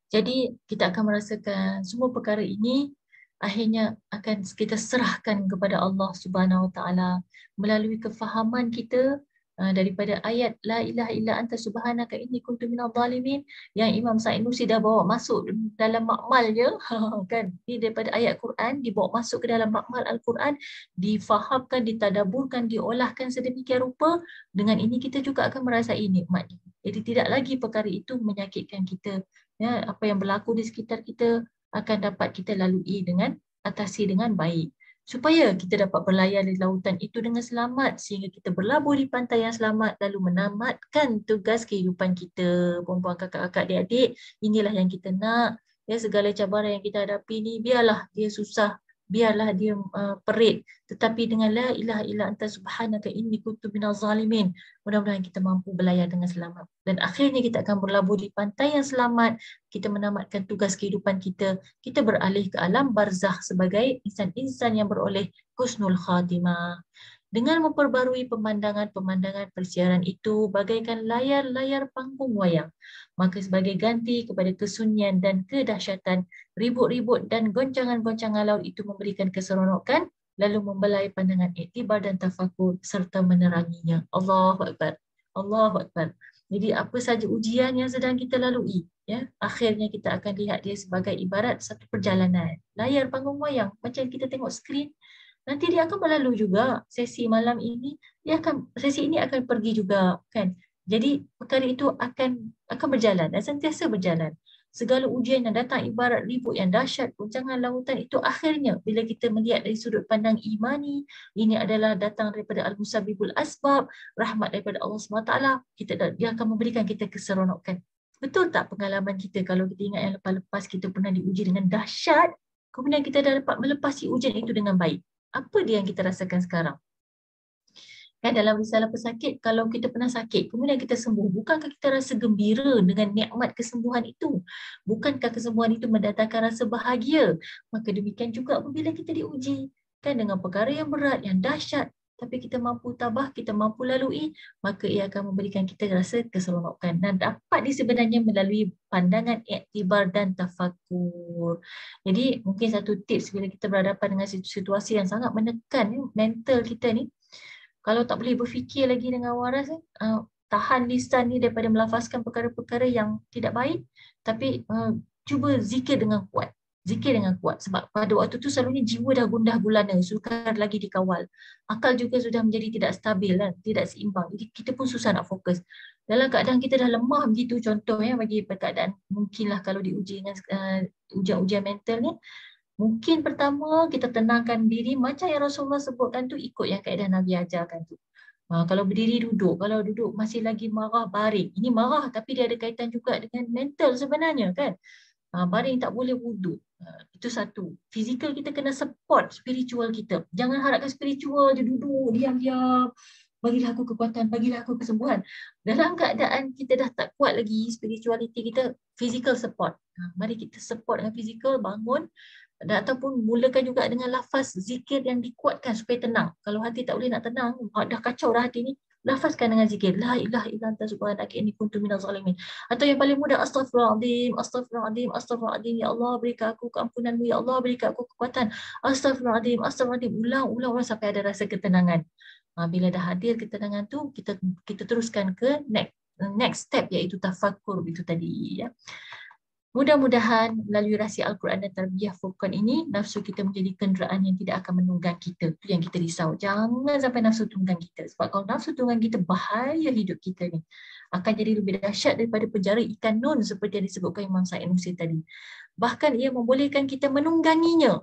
Jadi kita akan merasakan semua perkara ini akhirnya akan kita serahkan kepada Allah Subhanahu Wa Taala melalui kefahaman kita daripada ayat la ilaha illa anta subhanaka inni kuntu minadh dhalimin yang Imam Sa'id Nursi dah bawa masuk dalam makmalnya kan. Ini daripada ayat Quran dibawa masuk ke dalam makmal Al-Quran, difahamkan, ditadaburkan, diolahkan sedemikian rupa. Dengan ini kita juga akan merasai nikmat. Jadi tidak lagi perkara itu menyakitkan kita. Ya, apa yang berlaku di sekitar kita akan dapat kita lalui dengan atasi dengan baik. Supaya kita dapat berlayar di lautan itu dengan selamat sehingga kita berlabuh di pantai yang selamat lalu menamatkan tugas kehidupan kita. Puan-puan, kakak-kakak, adik-adik, inilah yang kita nak. Ya, segala cabaran yang kita hadapi ni biarlah dia susah, biarlah dia perit, tetapi dengan la ilaha illa anta subhanaka inni kuntu minaz zalimin, mudah-mudahan kita mampu berlayar dengan selamat dan akhirnya kita akan berlabuh di pantai yang selamat. Kita menamatkan tugas kehidupan kita, kita beralih ke alam barzakh sebagai insan-insan yang beroleh husnul khatimah. Dengan memperbarui pemandangan-pemandangan persiaran itu bagaikan layar-layar panggung wayang, maka sebagai ganti kepada kesunyian dan kedahsyatan, ribut-ribut dan goncangan-goncangan laut itu memberikan keseronokan, lalu membelai pandangan iktibar dan tafakur serta meneranginya. Allahu Akbar. Allahu Akbar. Jadi apa saja ujian yang sedang kita lalui, ya, akhirnya kita akan lihat dia sebagai ibarat satu perjalanan. Layar panggung wayang, macam kita tengok skrin, nanti dia akan berlalu juga. Sesi malam ini, sesi ini akan pergi juga, kan? Jadi perkara itu akan berjalan dan sentiasa berjalan. Segala ujian yang datang ibarat ribut yang dahsyat, goncangan lautan itu akhirnya bila kita melihat dari sudut pandang imani, ini adalah datang daripada Al-Musabbibul Asbab, rahmat daripada Allah SWT, dia akan memberikan kita keseronokan. Betul tak pengalaman kita kalau kita ingat yang lepas-lepas kita pernah diuji dengan dahsyat, kemudian kita dah dapat melepasi ujian itu dengan baik. Apa dia yang kita rasakan sekarang? Kan dalam risalah pesakit, kalau kita pernah sakit, kemudian kita sembuh, bukankah kita rasa gembira dengan nikmat kesembuhan itu? Bukankah kesembuhan itu mendatangkan rasa bahagia? Maka demikian juga apabila kita diuji, kan dengan perkara yang berat, yang dahsyat, tapi kita mampu tabah, kita mampu lalui, maka ia akan memberikan kita rasa keseronokan. Dan dapat sebenarnya melalui pandangan iktibar dan tafakur. Jadi mungkin satu tips bila kita berhadapan dengan situasi yang sangat menekan mental kita ni, kalau tak boleh berfikir lagi dengan waras, tahan lisan ni daripada melafazkan perkara-perkara yang tidak baik, tapi cuba zikir dengan kuat. Zikir dengan kuat. Sebab pada waktu tu selalunya jiwa dah gundah gulana, sukar lagi dikawal. Akal juga sudah menjadi tidak stabil, tidak seimbang. Jadi kita pun susah nak fokus. Dalam keadaan kita dah lemah begitu, contoh bagi keadaan mungkinlah kalau diuji dengan ujian-ujian mental ni, mungkin pertama kita tenangkan diri macam yang Rasulullah sebutkan tu, ikut yang kaedah Nabi ajarkan tu. Kalau berdiri duduk, kalau duduk masih lagi marah baring. Ini marah tapi dia ada kaitan juga dengan mental sebenarnya kan. baring tak boleh wuduk. Itu satu. Fizikal kita kena support spiritual kita. Jangan harapkan spiritual je duduk diam-diam. Bagilah aku kekuatan, bagilah aku kesembuhan. Dalam keadaan kita dah tak kuat lagi spirituality kita, physical support. Mari kita support dengan physical, bangun. Dan ataupun mulakan juga dengan lafaz zikir yang dikuatkan supaya tenang. Kalau hati tak boleh nak tenang, dah kacau dah hati ni, lafazkan dengan zikir. La ilaha illa anta subhanaka inni kuntu minaz zalimin. Atau yang paling mudah, astaghfirullahaladzim, astaghfirullahaladzim, astaghfirullahaladzim, ya Allah berikan aku keampunanmu, ya Allah berikan aku kekuatan. Astaghfirullahaladzim, astaghfirullahaladzim, ulang sampai ada rasa ketenangan. Bila dah hadir ketenangan tu, kita teruskan ke next step, iaitu tafakur itu tadi, ya. Mudah-mudahan melalui rahsia Al-Quran dan tarbiyah Furqan ini, nafsu kita menjadi kenderaan yang tidak akan menunggang kita. Itu yang kita risau. Jangan sampai nafsu tunggang kita. Sebab kalau nafsu tunggang kita, bahaya hidup kita ni. Akan jadi lebih dahsyat daripada penjara ikan nun seperti yang disebutkan Imam Sa'id Nursi tadi. Bahkan ia membolehkan kita menungganginya.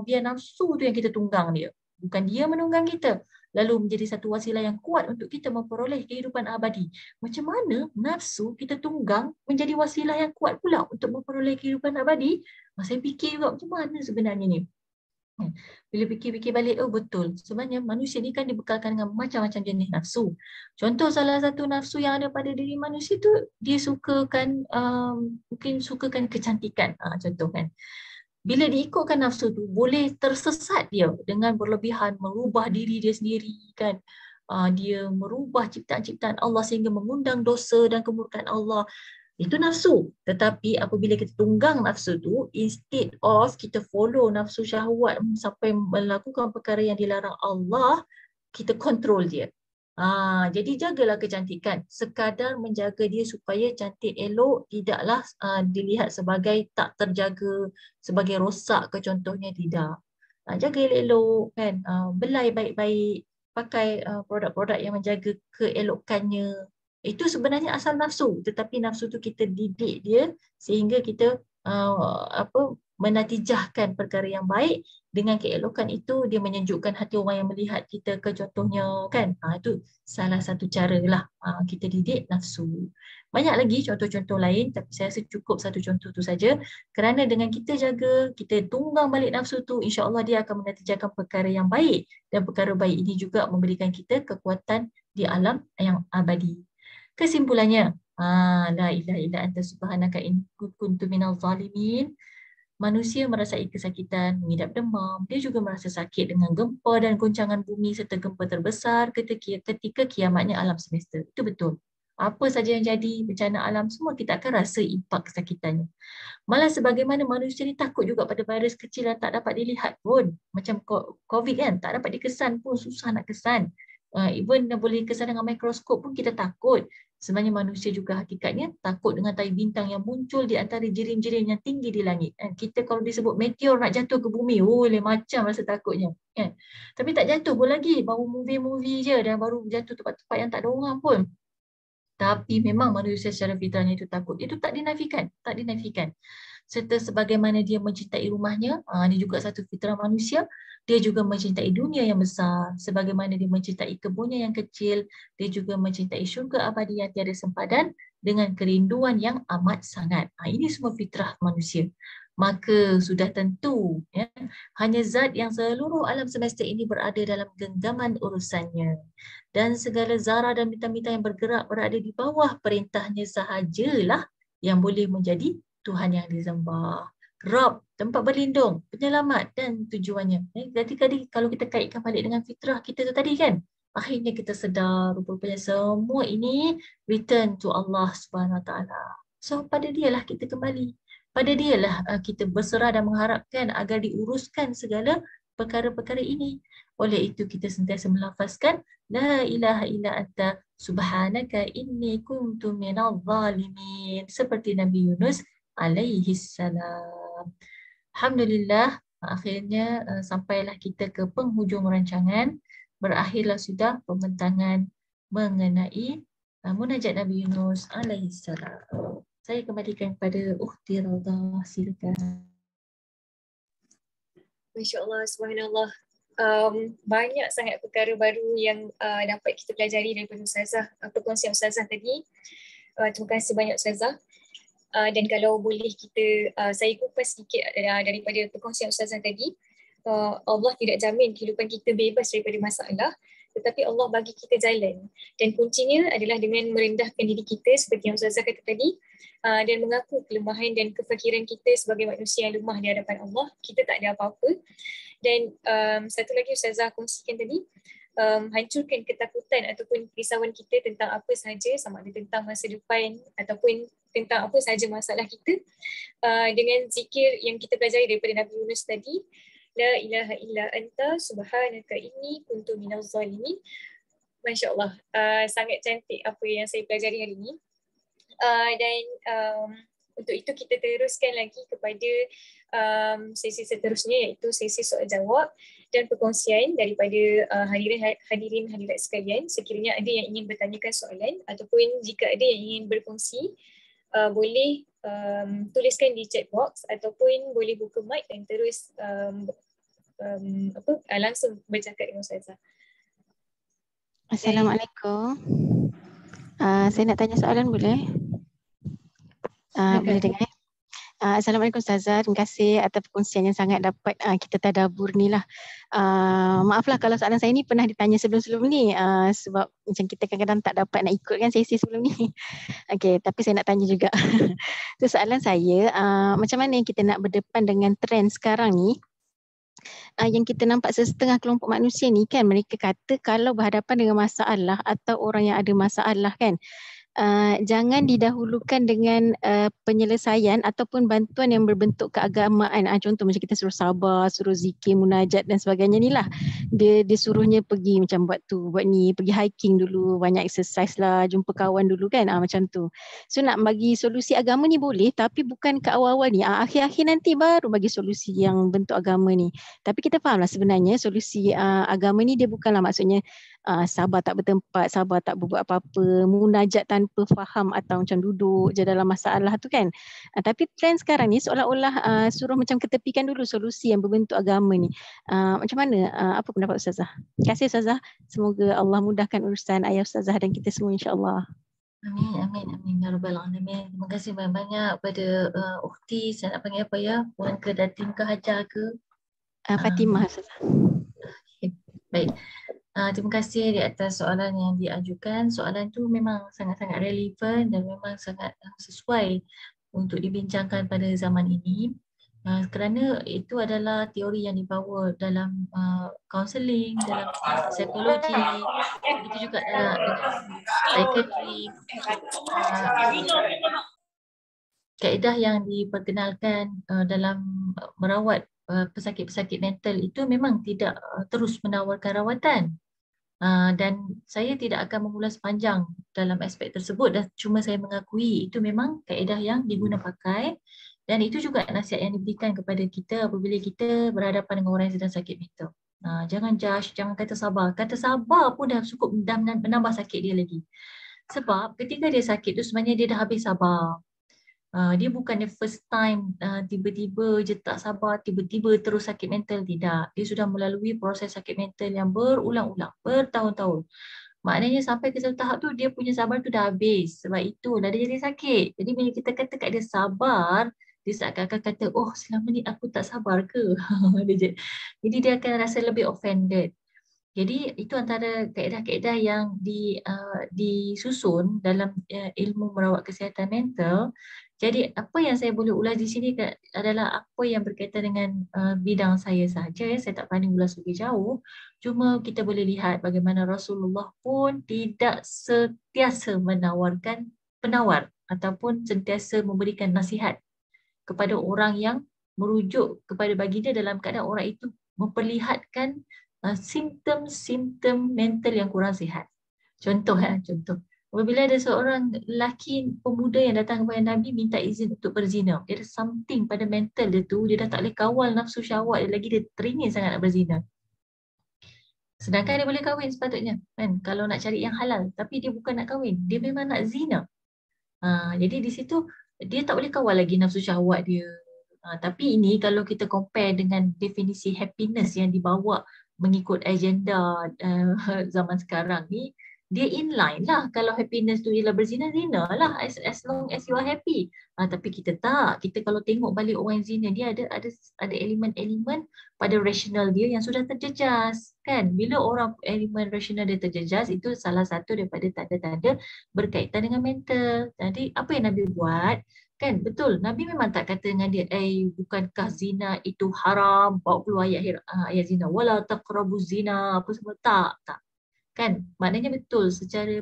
Biar nafsu tu yang kita tunggang dia. Bukan dia menunggang kita. Lalu menjadi satu wasilah yang kuat untuk kita memperoleh kehidupan abadi. Macam mana nafsu kita tunggang menjadi wasilah yang kuat pula untuk memperoleh kehidupan abadi? Saya fikir juga macam mana sebenarnya ni. Bila fikir-fikir balik, oh betul. Sebenarnya manusia ni kan dibekalkan dengan macam-macam jenis nafsu. Contoh salah satu nafsu yang ada pada diri manusia tu, dia sukakan, mungkin sukakan kecantikan. Contoh kan. Bila diikutkan nafsu tu, boleh tersesat dia dengan berlebihan, merubah diri dia sendiri kan. Dia merubah ciptaan-ciptaan Allah sehingga mengundang dosa dan kemurkaan Allah. Itu nafsu. Tetapi apabila kita tunggang nafsu tu, instead of kita follow nafsu syahwat sampai melakukan perkara yang dilarang Allah, kita kontrol dia. Jadi jagalah kecantikan. Sekadar menjaga dia supaya cantik elok, tidaklah dilihat sebagai tak terjaga, sebagai rosak ke contohnya, tidak. Jaga elok-elok kan, belai baik-baik, pakai produk-produk yang menjaga keelokannya. Itu sebenarnya asal nafsu, tetapi nafsu tu kita didik dia sehingga kita menatijahkan perkara yang baik. Dengan keelokan itu, dia menyejukkan hati orang yang melihat kita ke contohnya kan. Itu salah satu cara lah kita didik nafsu. Banyak lagi contoh-contoh lain, tapi saya rasa cukup satu contoh tu saja. Kerana dengan kita jaga, kita tunggang balik nafsu tu, insya-Allah dia akan menatijahkan perkara yang baik. Dan perkara baik ini juga memberikan kita kekuatan di alam yang abadi. Kesimpulannya, la ilaha illa anta subhanaka inni kuntu minaz zalimin. Manusia merasai kesakitan, mengidap demam, dia juga merasa sakit dengan gempa dan goncangan bumi serta gempa terbesar ketika kiamatnya alam semesta. Itu betul. Apa saja yang jadi bencana alam, semua kita akan rasa impak kesakitannya. Malah sebagaimana manusia ni takut juga pada virus kecil yang tak dapat dilihat pun. Macam COVID kan, tak dapat dikesan pun, susah nak kesan. Even boleh kesan dengan mikroskop pun kita takut. Sebenarnya manusia juga hakikatnya takut dengan tahi bintang yang muncul di antara jirim-jirim yang tinggi di langit. Kita kalau disebut meteor nak jatuh ke bumi, lain macam rasa takutnya. Tapi tak jatuh pun lagi, baru movie-movie je dan baru jatuh tempat-tempat yang tak ada orang pun. Tapi memang manusia secara fitrahnya itu takut. Itu tak dinafikan. Serta sebagaimana dia mencintai rumahnya, dia juga satu fitrah manusia. Dia juga mencintai dunia yang besar. Sebagaimana dia mencintai kebunnya yang kecil, dia juga mencintai syurga abadi yang tiada sempadan dengan kerinduan yang amat sangat. Ini semua fitrah manusia. Maka sudah tentu hanya zat yang seluruh alam semesta ini berada dalam genggaman urusannya. Dan segala zarah dan bintang-bintang yang bergerak berada di bawah perintahnya sahajalah yang boleh menjadi Tuhan yang disembah. Rabb, tempat berlindung, penyelamat dan tujuannya. Jadi kalau kita kaitkan balik dengan fitrah kita tu tadi kan, akhirnya kita sedar rupanya semua ini return to Allah Subhanahu Wa Taala. So pada dialah kita kembali. Pada dialah kita berserah dan mengharapkan agar diuruskan segala perkara-perkara ini. Oleh itu kita sentiasa melafazkan la ilaha illa anta subhanaka inni kuntu minadh zalimin, seperti Nabi Yunus alaihi salam. Alhamdulillah, akhirnya sampailah kita ke penghujung rancangan. Berakhirlah sudah pembentangan mengenai munajat Nabi Yunus alaihi salam. Saya kembalikan kepada Ukhti Raudah, silakan. Masya-Allah, subhanallah. Banyak sangat perkara baru yang dapat kita pelajari daripada Ustazah, perkongsian Ustazah tadi. Terima kasih banyak Ustazah. Dan kalau boleh saya kupas sedikit daripada perkongsian Ustazah tadi, Allah tidak jamin kehidupan kita bebas daripada masalah, tetapi Allah bagi kita jalan. Dan kuncinya adalah dengan merendahkan diri kita seperti yang Ustazah kata tadi, dan mengaku kelemahan dan kefakiran kita sebagai manusia yang lemah di hadapan Allah. Kita tak ada apa-apa. Dan satu lagi Ustazah kongsikan tadi, hancurkan ketakutan ataupun risauan kita tentang apa sahaja, sama ada tentang masa depan ataupun tentang apa sahaja masalah kita, dengan zikir yang kita pelajari daripada Nabi Yunus tadi, La ilaha illa anta subhanaka inni kuntu minaz zalimin. Masya Allah, sangat cantik apa yang saya pelajari hari ini. Dan untuk itu kita teruskan lagi kepada sesi seterusnya, iaitu sesi soal jawab dan perkongsian daripada hadirin hadirat sekalian. Sekiranya ada yang ingin bertanyakan soalan ataupun jika ada yang ingin berkongsi, boleh tuliskan di chat box ataupun boleh buka mic dan terus langsung bercakap dengan Ustazah. Assalamualaikum. Saya nak tanya soalan boleh? Boleh dengar? Assalamualaikum Ustazah, terima kasih atas perkongsian yang sangat dapat kita tadabbur ni lah. Maaflah kalau soalan saya ni pernah ditanya sebelum-sebelum ni, sebab macam kita kadang-kadang tak dapat nak ikut kan sesi sebelum ni. Okey, tapi saya nak tanya juga. So, soalan saya, macam mana kita nak berdepan dengan trend sekarang ni, yang kita nampak setengah kelompok manusia ni kan, mereka kata kalau berhadapan dengan masalah atau orang yang ada masalah kan, jangan didahulukan dengan penyelesaian ataupun bantuan yang berbentuk keagamaan. Contoh macam kita suruh sabar, suruh zikir, munajat dan sebagainya ni lah. Dia suruhnya pergi macam buat tu, buat ni, pergi hiking dulu, banyak exercise lah, jumpa kawan dulu kan, macam tu. So nak bagi solusi agama ni boleh, tapi bukan ke awal-awal ni, akhir-akhir nanti baru bagi solusi yang bentuk agama ni. Tapi kita faham lah sebenarnya solusi agama ni dia bukanlah maksudnya sabar tak bertempat, sabar tak berbuat apa-apa, munajat tanpa faham atau macam duduk je dalam masalah tu kan. Tapi trend sekarang ni seolah-olah suruh macam ketepikan dulu solusi yang berbentuk agama ni. Macam mana? Apa pendapat Ustazah? Terima kasih Ustazah. Semoga Allah mudahkan urusan ayah Ustazah dan kita semua insya-Allah. Amin, amin, amin. Ya Rabbal Alamin. Terima kasih banyak-banyak pada Ukhti, saya nak panggil apa ya? Puan ke Datin ke Hajar ke? Fatimah Ustazah. Baik. Terima kasih di atas soalan yang diajukan. Soalan tu memang sangat-sangat relevan dan memang sangat sesuai untuk dibincangkan pada zaman ini. Kerana itu adalah teori yang dibawa dalam kaunseling, dalam psikologi, begitu juga dalam psikiatri. Kaedah yang diperkenalkan dalam merawat pesakit-pesakit mental itu memang tidak terus menawarkan rawatan. Dan saya tidak akan mengulas panjang dalam aspek tersebut, dan cuma saya mengakui itu memang kaedah yang diguna pakai, dan itu juga nasihat yang diberikan kepada kita apabila kita berhadapan dengan orang yang sedang sakit mental. Jangan judge, jangan kata sabar. Kata sabar pun dah cukup menambah sakit dia lagi. Sebab ketika dia sakit tu sebenarnya dia dah habis sabar. Dia bukannya first time tiba-tiba je tak sabar, tiba-tiba terus sakit mental, tidak. Dia sudah melalui proses sakit mental yang berulang-ulang, bertahun-tahun. Maknanya sampai ke satu tahap tu dia punya sabar tu dah habis. Sebab itu dah dia jadi sakit. Jadi bila kita kata kat dia sabar, dia seakan-akan kata, oh selama ni aku tak sabar ke? Jadi dia akan rasa lebih offended. Jadi itu antara kaedah-kaedah yang disusun dalam ilmu merawat kesihatan mental. Jadi apa yang saya boleh ulas di sini adalah apa yang berkaitan dengan bidang saya sahaja. Saya tak berani ulas lebih jauh. Cuma kita boleh lihat bagaimana Rasulullah pun tidak sentiasa menawarkan penawar ataupun sentiasa memberikan nasihat kepada orang yang merujuk kepada baginda dalam keadaan orang itu memperlihatkan simptom-simptom mental yang kurang sihat. Contoh, apabila ada seorang lelaki pemuda yang datang kepada Nabi minta izin untuk berzina, dia ada something pada mental dia tu, dia dah tak boleh kawal nafsu syahwat dia lagi, dia teringin sangat nak berzina. Sedangkan dia boleh kahwin sepatutnya kan, kalau nak cari yang halal, tapi dia bukan nak kahwin, dia memang nak zina. Jadi di situ dia tak boleh kawal lagi nafsu syahwat dia. Tapi ini kalau kita compare dengan definisi happiness yang dibawa mengikut agenda zaman sekarang ni, dia inline lah. Kalau happiness tu ialah berzina, zina lah as long as you are happy. Tapi kita tak. Kita kalau tengok balik orang zina, dia ada elemen-elemen pada rasional dia yang sudah terjejas. Kan? Bila orang elemen rasional dia terjejas, itu salah satu daripada tanda-tanda berkaitan dengan mental. Jadi apa yang Nabi buat? Kan betul, Nabi memang tak kata dengan dia, bukankah zina itu haram, bawa keluar ayat zina, wala taqrabu zina, apa semua, tak. Kan maknanya betul secara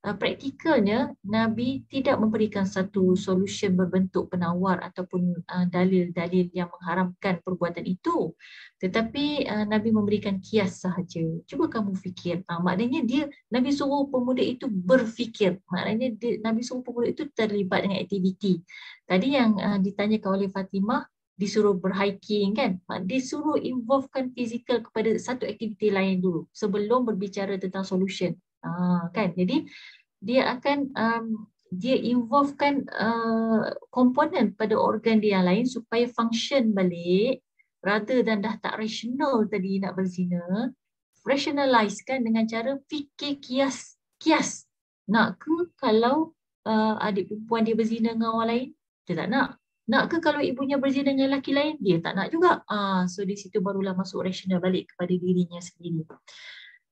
praktikalnya Nabi tidak memberikan satu solution berbentuk penawar ataupun dalil-dalil yang mengharamkan perbuatan itu, tetapi Nabi memberikan kias sahaja. Cuba kamu fikir, maknanya Nabi suruh pemuda itu berfikir, maknanya Nabi suruh pemuda itu terlibat dengan aktiviti. Tadi yang ditanyakan oleh Fatimah, disuruh berhiking kan, disuruh involvekan fizikal kepada satu aktiviti lain dulu sebelum berbicara tentang solution. Kan, jadi dia akan dia involvekan komponen pada organ dia yang lain supaya function balik, rather than dah tak rational tadi nak berzina, rationalize kan dengan cara fikir kias. Nak ke kalau adik perempuan dia berzina dengan orang lain? Dia tak nak. Nak ke kalau ibunya berzina dengan lelaki lain? Dia tak nak juga. So di situ barulah masuk rasional balik kepada dirinya sendiri.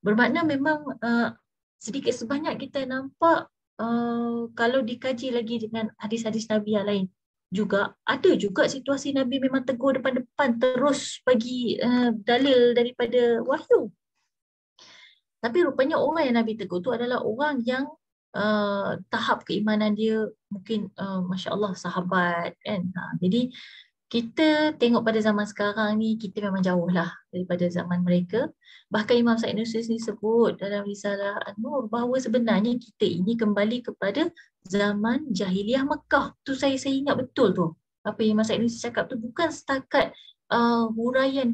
Bermakna memang sedikit sebanyak kita nampak kalau dikaji lagi dengan hadis-hadis Nabi yang lain juga, ada juga situasi Nabi memang tegur depan-depan, terus bagi dalil daripada wahyu. Tapi rupanya orang yang Nabi tegur tu adalah orang yang tahap keimanan dia mungkin Masya Allah sahabat kan. Jadi kita tengok pada zaman sekarang ni, kita memang jauh lah daripada zaman mereka. Bahkan Imam Sa'id Nursi sebut dalam Risalah An-Nur bahawa sebenarnya kita ini kembali kepada zaman Jahiliyah Mekah. Tu saya ingat betul tu. Apa Imam Sa'id Nursi cakap tu bukan setakat huraian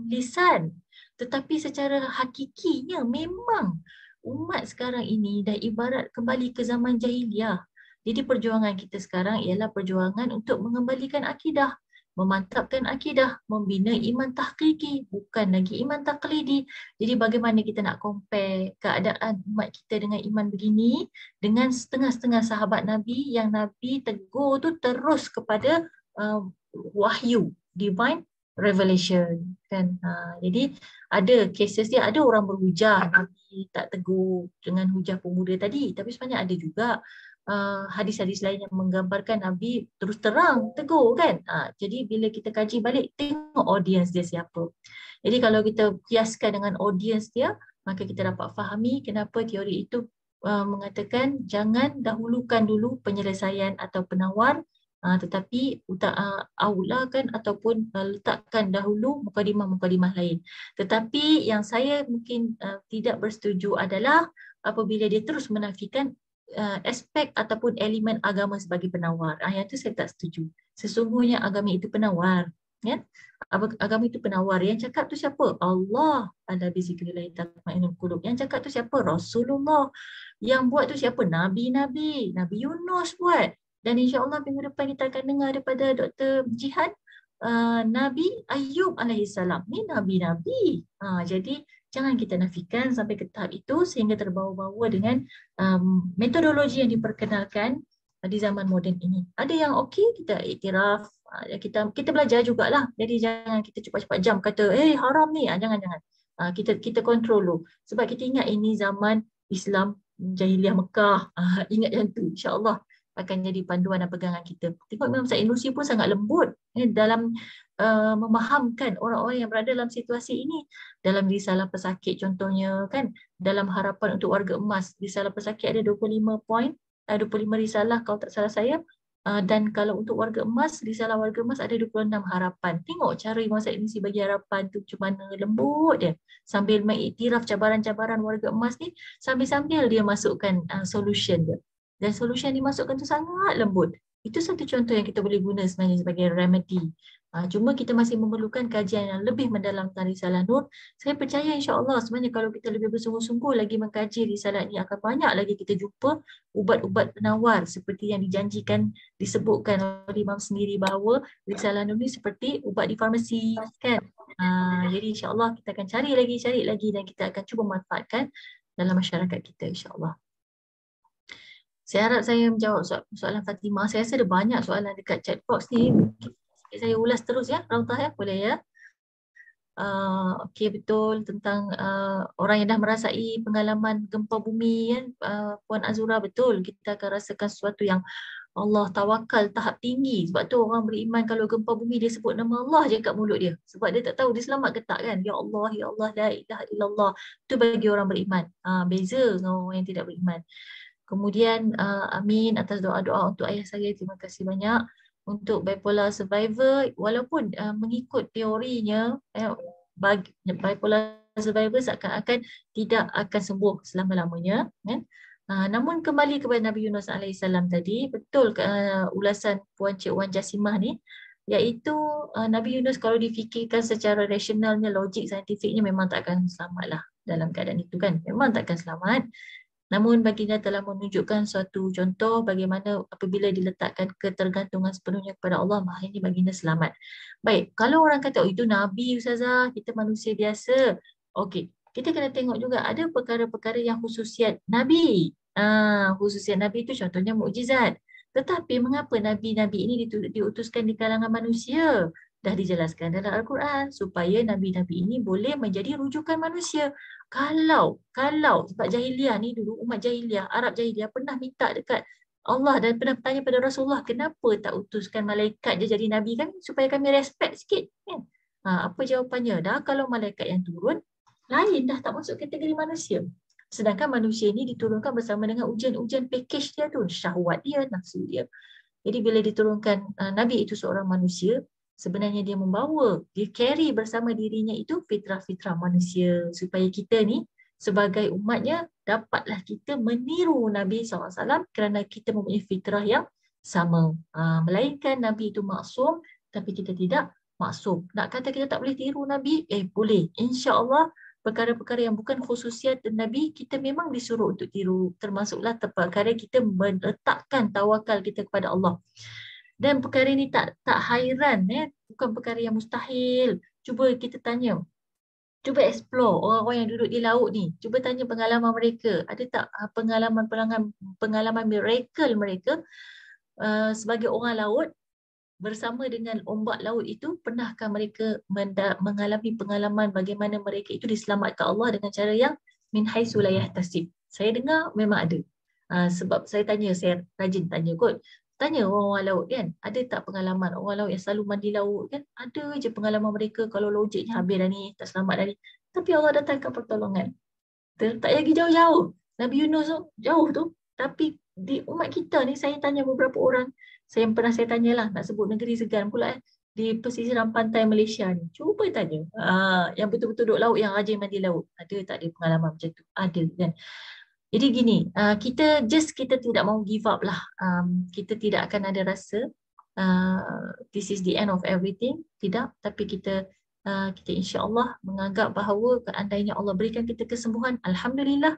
lisan, tetapi secara hakikinya memang umat sekarang ini dah ibarat kembali ke zaman Jahiliyah. Jadi perjuangan kita sekarang ialah perjuangan untuk mengembalikan akidah, memantapkan akidah, membina iman tahqiqi, bukan lagi iman taqlidi. Jadi bagaimana kita nak compare keadaan umat kita dengan iman begini dengan setengah-setengah sahabat Nabi yang Nabi tegur tu terus kepada wahyu, divine revelation kan. Jadi ada cases dia, ada orang berhujah Nabi tak tegur dengan hujah pemuda tadi, tapi sebenarnya ada juga hadis-hadis lain yang menggambarkan Nabi terus terang tegur kan. Jadi bila kita kaji balik, tengok audience dia siapa. Jadi kalau kita kiaskan dengan audience dia, maka kita dapat fahami kenapa teori itu mengatakan jangan dahulukan dulu penyelesaian atau penawar, tetapi aulakan ataupun letakkan dahulu mukadimah-mukadimah lain. Tetapi yang saya mungkin tidak bersetuju adalah apabila dia terus menafikan aspek ataupun elemen agama sebagai penawar. Yang itu saya tak setuju. Sesungguhnya agama itu penawar. Ya? Agama itu penawar. Yang cakap tu siapa? Allah. Ala bizikrillah tatma'innul qulub. Yang cakap tu siapa? Rasulullah. Yang buat tu siapa? Nabi-Nabi. Nabi Yunus buat. Dan insya-Allah minggu depan kita akan dengar daripada Dr. Jihan, Nabi Ayub alaihissalam. Ni Nabi-Nabi. Jadi jangan kita nafikan sampai ke tahap itu sehingga terbawa-bawa dengan metodologi yang diperkenalkan di zaman moden ini. Ada yang okey, kita iktiraf, kita belajar jugalah. Jadi jangan kita cepat-cepat jam kata, haram ni. Jangan. Kita kontrol dulu. Sebab kita ingat ini zaman Islam Jahiliyah Mekah. Ingat yang tu, insya-Allah akan jadi panduan dan pegangan kita. Tengok Imam Sa'id Nursi pun sangat lembut dalam memahamkan orang-orang yang berada dalam situasi ini. Dalam Risalah Pesakit contohnya kan, dalam Harapan untuk Warga Emas, Risalah Pesakit ada 25 poin, 25 risalah kalau tak salah saya. Dan kalau untuk Warga Emas, Risalah Warga Emas ada 26 harapan. Tengok cara Imam Sa'id Nursi bagi harapan tu macam mana lembut dia. Sambil mengiktiraf cabaran-cabaran Warga Emas ni, sambil-sambil dia masukkan solution dia. Dan solusi yang dimasukkan tu sangat lembut. Itu satu contoh yang kita boleh guna sebenarnya sebagai remedy. Cuma kita masih memerlukan kajian yang lebih mendalam tentang Risalah Nur. Saya percaya insya-Allah sebenarnya kalau kita lebih bersungguh-sungguh lagi mengkaji risalah ini, akan banyak lagi kita jumpa ubat-ubat penawar seperti yang dijanjikan, disebutkan oleh Imam sendiri bahawa Risalah Nur ni seperti ubat di farmasi kan. Jadi insya-Allah kita akan cari lagi dan kita akan cuba manfaatkan dalam masyarakat kita, insya-Allah. Saya harap saya menjawab soalan Fatimah. Saya rasa ada banyak soalan dekat chat box ni. Saya ulas terus ya, Rautah ya, boleh ya? Okey, betul tentang orang yang dah merasai pengalaman gempa bumi kan, Puan Azura, betul. Kita akan rasakan sesuatu yang Allah tawakal tahap tinggi. Sebab tu orang beriman kalau gempa bumi dia sebut nama Allah je kat mulut dia. Sebab dia tak tahu dia selamat ke tak kan. Ya Allah, la ilaha illallah. Itu bagi orang beriman. Beza dengan orang yang tidak beriman. Kemudian amin atas doa-doa untuk ayah saya. Terima kasih banyak. Untuk bipolar survivor, walaupun mengikut teorinya bipolar survivor seakan-akan tidak akan sembuh selama-lamanya kan? Namun kembali kepada Nabi Yunus AS tadi, betul ulasan Puan Cik Wan Jasimah ni, iaitu Nabi Yunus kalau difikirkan secara rasionalnya, logik, saintifiknya memang tak akan selamat lah dalam keadaan itu kan, memang tak akan selamat. Namun baginda telah menunjukkan suatu contoh bagaimana apabila diletakkan ketergantungan sepenuhnya kepada Allah, akhirnya baginda selamat. Baik, kalau orang kata, oh itu Nabi Ustazah, kita manusia biasa. Okey, kita kena tengok juga ada perkara-perkara yang khususiat Nabi. Khususiat Nabi itu contohnya mukjizat. Tetapi mengapa Nabi-Nabi ini diutuskan di kalangan manusia? Dah dijelaskan dalam Al-Quran supaya Nabi-Nabi ini boleh menjadi rujukan manusia. Kalau sebab jahiliah ni dulu, umat jahiliah, Arab jahiliah pernah minta dekat Allah dan pernah bertanya pada Rasulullah, kenapa tak utuskan malaikat je jadi Nabi kan, supaya kami respect sikit kan? Apa jawapannya? Dah kalau malaikat yang turun, lain dah, tak masuk kategori manusia. Sedangkan manusia ni diturunkan bersama dengan ujian-ujian package dia tu, syahwat dia, nafsu dia. Jadi bila diturunkan Nabi itu seorang manusia, sebenarnya dia membawa, dia carry bersama dirinya itu fitrah-fitrah manusia, supaya kita ni sebagai umatnya dapatlah kita meniru Nabi SAW kerana kita mempunyai fitrah yang sama. Melainkan Nabi itu maksum, tapi kita tidak maksum. Nak kata kita tak boleh tiru Nabi? Boleh. InsyaAllah perkara-perkara yang bukan khususiat Nabi, kita memang disuruh untuk tiru. Termasuklah perkara kita meletakkan tawakal kita kepada Allah. Dan perkara ini tak hairan, bukan perkara yang mustahil. Cuba kita tanya, cuba explore orang-orang yang duduk di laut ni. Cuba tanya pengalaman mereka. Ada tak pengalaman miracle mereka sebagai orang laut bersama dengan ombak laut itu? Pernahkah mereka mengalami pengalaman bagaimana mereka itu diselamatkan Allah dengan cara yang min haitsu la yahtasib? Saya dengar memang ada. Sebab saya rajin tanya kot. Tanya orang laut kan, ada tak pengalaman orang laut yang selalu mandi laut kan? Ada je pengalaman mereka, kalau logiknya habis dah ni, tak selamat dah ni. Tapi Allah datangkan pertolongan. Tak lagi jauh-jauh. Nabi Yunus tu, jauh tu. Tapi di umat kita ni, saya tanya beberapa orang, saya tanyalah, nak sebut negeri segan pula di pesisiran pantai Malaysia ni. Cuba tanya, yang betul-betul duduk laut, yang rajin mandi laut. Ada tak ada pengalaman macam tu? Ada kan? Jadi gini, kita tidak mau give up lah. Kita tidak akan ada rasa this is the end of everything. Tidak, tapi kita insya-Allah menganggap bahawa seandainya Allah berikan kita kesembuhan, alhamdulillah.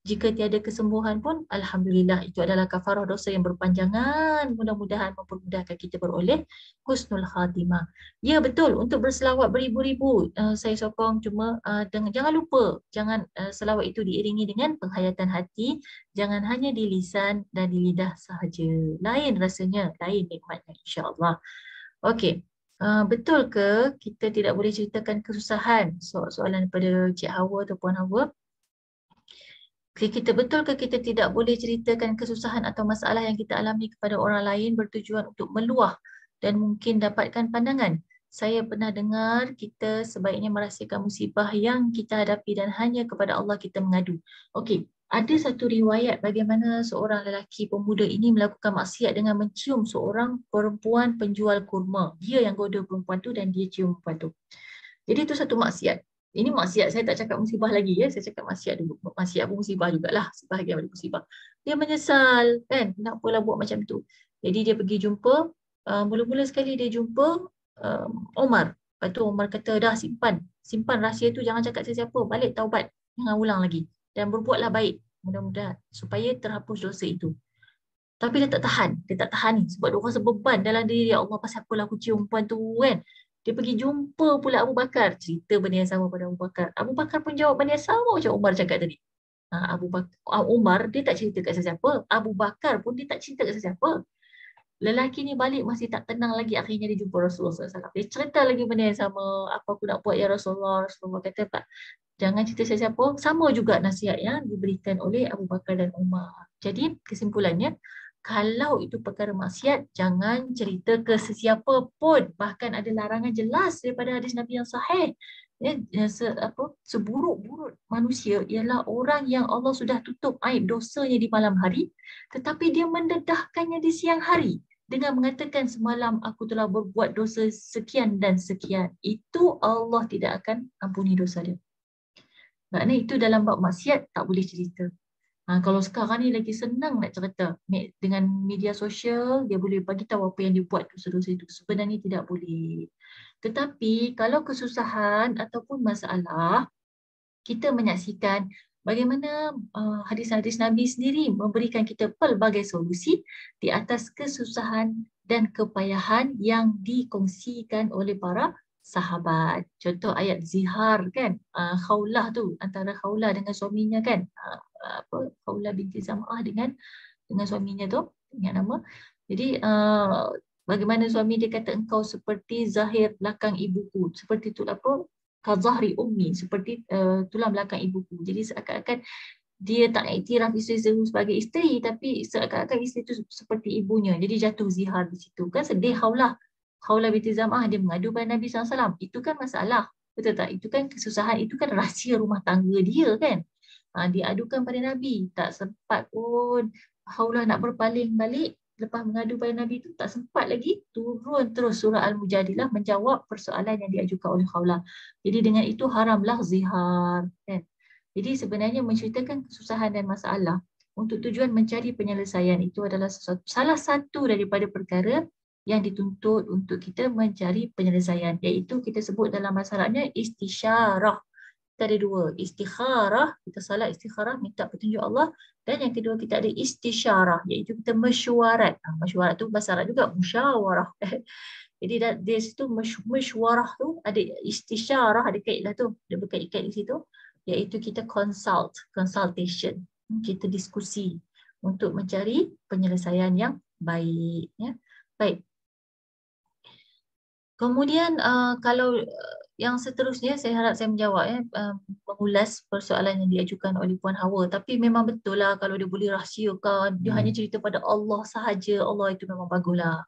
Jika tiada kesembuhan pun, alhamdulillah. Itu adalah kafarah dosa yang berpanjangan. Mudah-mudahan mempermudahkan kita beroleh husnul khatimah. Ya betul, untuk berselawat beribu-ribu saya sokong, cuma jangan lupa, jangan selawat itu diiringi dengan penghayatan hati. Jangan hanya di lisan dan di lidah sahaja. Lain rasanya, lain nikmatnya, insya-Allah. Okey. Betul ke kita tidak boleh ceritakan kesusahan? Soalan daripada Cik Hawa atau Puan Hawa. Betul ke kita tidak boleh ceritakan kesusahan atau masalah yang kita alami kepada orang lain bertujuan untuk meluah dan mungkin dapatkan pandangan? Saya pernah dengar kita sebaiknya merahsiakan musibah yang kita hadapi dan hanya kepada Allah kita mengadu. Okey, ada satu riwayat bagaimana seorang lelaki pemuda ini melakukan maksiat dengan mencium seorang perempuan penjual kurma. Dia yang goda perempuan tu dan dia cium perempuan tu. Jadi itu satu maksiat. Ini maksiat, saya tak cakap musibah lagi ya, saya cakap maksiat dulu. Maksiat pun musibah jugalah, sebahagian dari musibah. Dia menyesal kan, kenapalah buat macam tu. Jadi dia pergi jumpa, mula-mula sekali dia jumpa Omar. Lepas tu Omar kata, dah simpan rahsia tu, jangan cakap siapa-siapa, balik taubat, jangan ulang lagi. Dan berbuatlah baik, mudah-mudahan, supaya terhapus dosa itu. Tapi dia tak tahan ni, sebab dia rasa beban dalam diri dia. Allah, pasal apalah aku cium perempuan tu kan. Dia pergi jumpa pula Abu Bakar. Cerita benda yang sama pada Abu Bakar. Abu Bakar pun jawab benda yang sama macam Umar cakap tadi. Abu Bakar, Umar dia tak cerita kat sesiapa. Abu Bakar pun dia tak cerita kat sesiapa. Lelaki ni balik masih tak tenang lagi, akhirnya dia jumpa Rasulullah SAW. Dia cerita lagi benda yang sama, apa aku nak buat ya Rasulullah. Rasulullah kata, tak, jangan cerita sesiapa. Sama juga nasihat yang diberikan oleh Abu Bakar dan Umar. Jadi kesimpulannya, kalau itu perkara maksiat, jangan cerita ke sesiapa pun. Bahkan ada larangan jelas daripada hadis Nabi yang sahih. Ya, seburuk-buruk manusia ialah orang yang Allah sudah tutup aib dosanya di malam hari, tetapi dia mendedahkannya di siang hari dengan mengatakan semalam aku telah berbuat dosa sekian dan sekian. Itu Allah tidak akan ampuni dosa dia. Maknanya itu dalam bab maksiat tak boleh cerita. Kalau sekarang ni lagi senang nak cerita. Dengan media sosial, dia boleh bagi tahu apa yang dia buat dosa-dosa itu. Sebenarnya tidak boleh. Tetapi kalau kesusahan ataupun masalah, kita menyaksikan bagaimana hadis-hadis Nabi sendiri memberikan kita pelbagai solusi di atas kesusahan dan kepayahan yang dikongsikan oleh para sahabat. Contoh ayat zihar kan, Khawlah tu, antara Khawlah dengan suaminya kan, Khawlah binti Zam'ah dengan suaminya tu, ingat nama. Jadi bagaimana suami dia kata, engkau seperti zahir belakang ibuku, seperti tu apa, kazahri ummi, seperti tulang belakang ibuku. Jadi seakan-akan dia tak iktiraf isteri sebagai isteri, tapi seakan-akan isteri itu seperti ibunya. Jadi jatuh zihar di situ. Kan sedih Khawlah binti Zam'ah, dia mengadu pada Nabi SAW. Itu kan masalah. Betul tak? Itu kan kesusahan, itu kan rahsia rumah tangga dia kan. Dia adukan pada Nabi. Tak sempat pun Khawlah nak berpaling balik. Lepas mengadu pada Nabi itu, tak sempat lagi turun terus surah Al-Mujadilah menjawab persoalan yang diajukan oleh Khawlah. Jadi dengan itu haramlah zihar. Kan? Jadi sebenarnya menceritakan kesusahan dan masalah untuk tujuan mencari penyelesaian itu adalah salah satu daripada perkara yang dituntut untuk kita mencari penyelesaian. Iaitu kita sebut dalam masalahnya istisyarah. Kita ada dua, istikharah, kita salat istikharah, minta petunjuk Allah. Dan yang kedua kita ada istisyarah, iaitu kita mesyuarat. Mesyuarat tu bahasa Arab juga, musyawarah. Jadi dari situ mesyuarah tu ada istisyarah, ada kaitlah tu, ada berkait-kait di situ, iaitu kita consultation. Kita diskusi untuk mencari penyelesaian yang baik. Ya. Baik. Kemudian kalau yang seterusnya saya harap saya menjawab mengulas persoalan yang diajukan oleh Puan Hawa. Tapi memang betul lah kalau dia boleh rahsiakan, dia hanya cerita pada Allah sahaja, Allah itu memang baguslah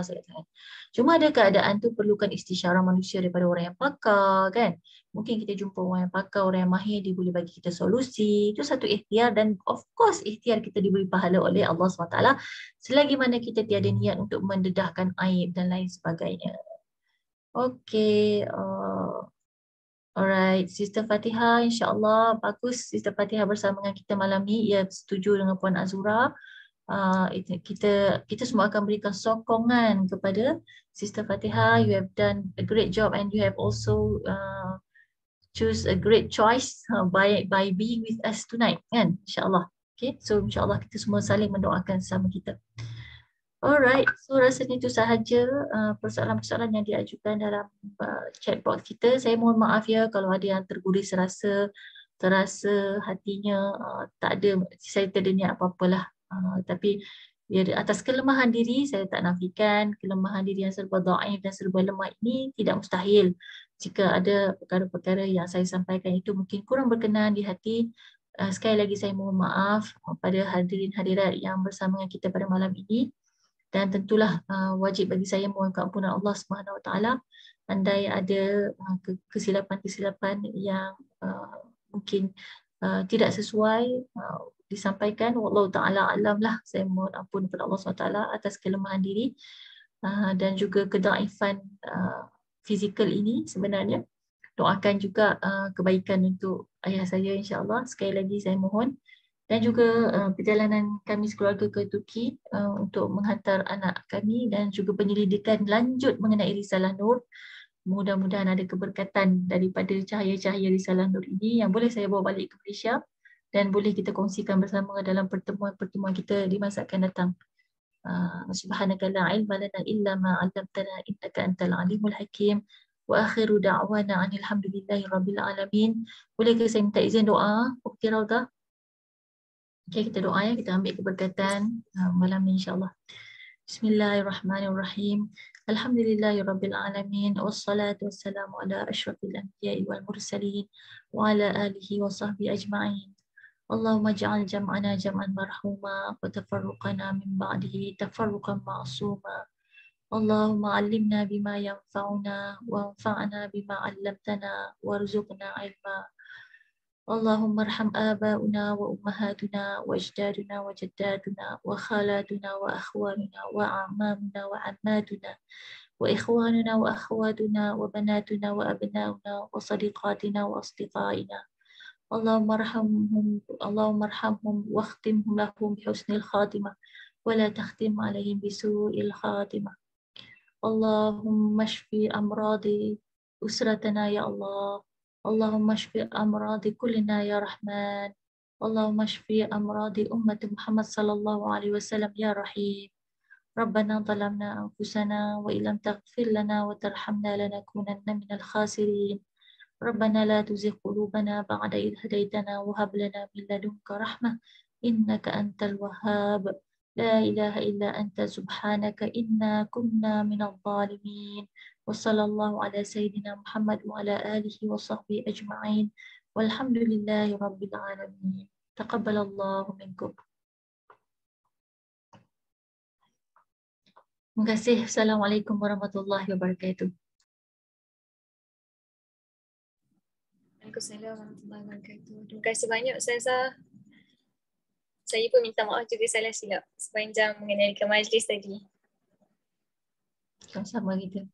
saya katakan. Cuma ada keadaan tu perlukan istisyarah manusia daripada orang yang pakar kan. Mungkin kita jumpa orang yang pakar, orang yang mahir, dia boleh bagi kita solusi. Itu satu ikhtiar dan of course ikhtiar kita diberi pahala oleh Allah SWT selagi mana kita tiada niat untuk mendedahkan aib dan lain sebagainya. Okay, alright, Sister Fatihah, insyaAllah bagus Sister Fatihah bersama dengan kita malam ni. Ya, setuju dengan Puan Azura. Kita semua akan berikan sokongan kepada Sister Fatihah. You have done a great job and you have also choose a great choice by being with us tonight, kan? InsyaAllah. Okay, so insyaAllah kita semua saling mendoakan sama kita. Alright, so rasanya itu sahaja persoalan-persoalan yang diajukan dalam chat box kita. Saya mohon maaf ya kalau ada yang terguris terasa hatinya tak ada, saya tak ada niat apa-apalah. Tapi ya, atas kelemahan diri, saya tak nafikan kelemahan diri yang serba dhaif dan serba lemah ini tidak mustahil. Jika ada perkara-perkara yang saya sampaikan itu mungkin kurang berkenan di hati, sekali lagi saya mohon maaf pada hadirin hadirat yang bersama dengan kita pada malam ini. Dan tentulah wajib bagi saya mohon keampunan Allah SWT andai ada kesilapan-kesilapan yang mungkin tidak sesuai disampaikan. Wallahu ta'ala alam lah, saya mohon ampun kepada Allah SWT atas kelemahan diri dan juga kedaifan fizikal ini sebenarnya. Doakan juga kebaikan untuk ayah saya insyaAllah. Sekali lagi saya mohon. Dan juga perjalanan kami sekeluarga ke Turki untuk menghantar anak kami dan juga penyelidikan lanjut mengenai Risalah Nur. Mudah-mudahan ada keberkatan daripada cahaya-cahaya Risalah Nur ini yang boleh saya bawa balik ke Malaysia dan boleh kita kongsikan bersama dalam pertemuan-pertemuan kita di masa akan datang. Subhanaka la ilma lana illa ma 'allamtana innaka antal alimul hakim. Wa akhiru da'wana alhamdulillahi rabbil alamin. Boleh ke saya minta izin doa? Ukti Raudah? Okay, kita doa ya, kita ambil keberkatan malam ni insyaAllah. Bismillahirrahmanirrahim. Alhamdulillahirabbil alamin wassalatu wassalamu ala asyrafil anbiya'i wal mursalin wa ala alihi wa sahbihi ajma'in. Allahumma ja'al jam'ana jam'an marhuma wa tafarruqana min ba'dihi tafarruqan ma'suma. Allahumma 'allimna bima yanfa'una wa anfa'na bima 'allamtana warzuqna 'ilma. Allahumma arham aba'una wa ummahatuna wa ajdaduna wa jaddaduna wa khalatuna wa akhwanuna wa a'mamuna wa ammatuna wa ikhwanuna wa akhwatuna wa banatuna wa abnauna wa sadiqatina wa asdiqaina. Allahumma arhamhum wa akhtimhum lahum bihusnil khatimah wa la takhtim alaihim bisu'il khatimah. Allahumma shfi amradi usratana ya Allah. Allahumma shfi amradi kullina ya Rahman. Allahumma shfi amradi ummati Muhammad sallallahu alaihi wasallam ya Rahim. Rabbana zalamna anfusana wa illam taghfir lana wa tarhamna lanakunanna minal khasirin. Rabbana la tuzigh qulubana ba'da idh hadaytana wa hab lana min ladunka rahmah innaka antal wahhab. La ilaha illa anta subhanaka inna kunna minadh dhalimin. Wa sallallahu ala sayyidina Muhammad wa ala alihi wa sahbihi ajma'in. Walhamdulillahi rabbil alamin. Taqabbalallahu minkum. Terima kasih. Assalamualaikum warahmatullahi wabarakatuh. Waalaikumsalam warahmatullahi wabarakatuh. Terima kasih banyak Ustazah. Saya pun minta maaf juga salah silap sepanjang mengenalkan majlis tadi. Sama-sama kita.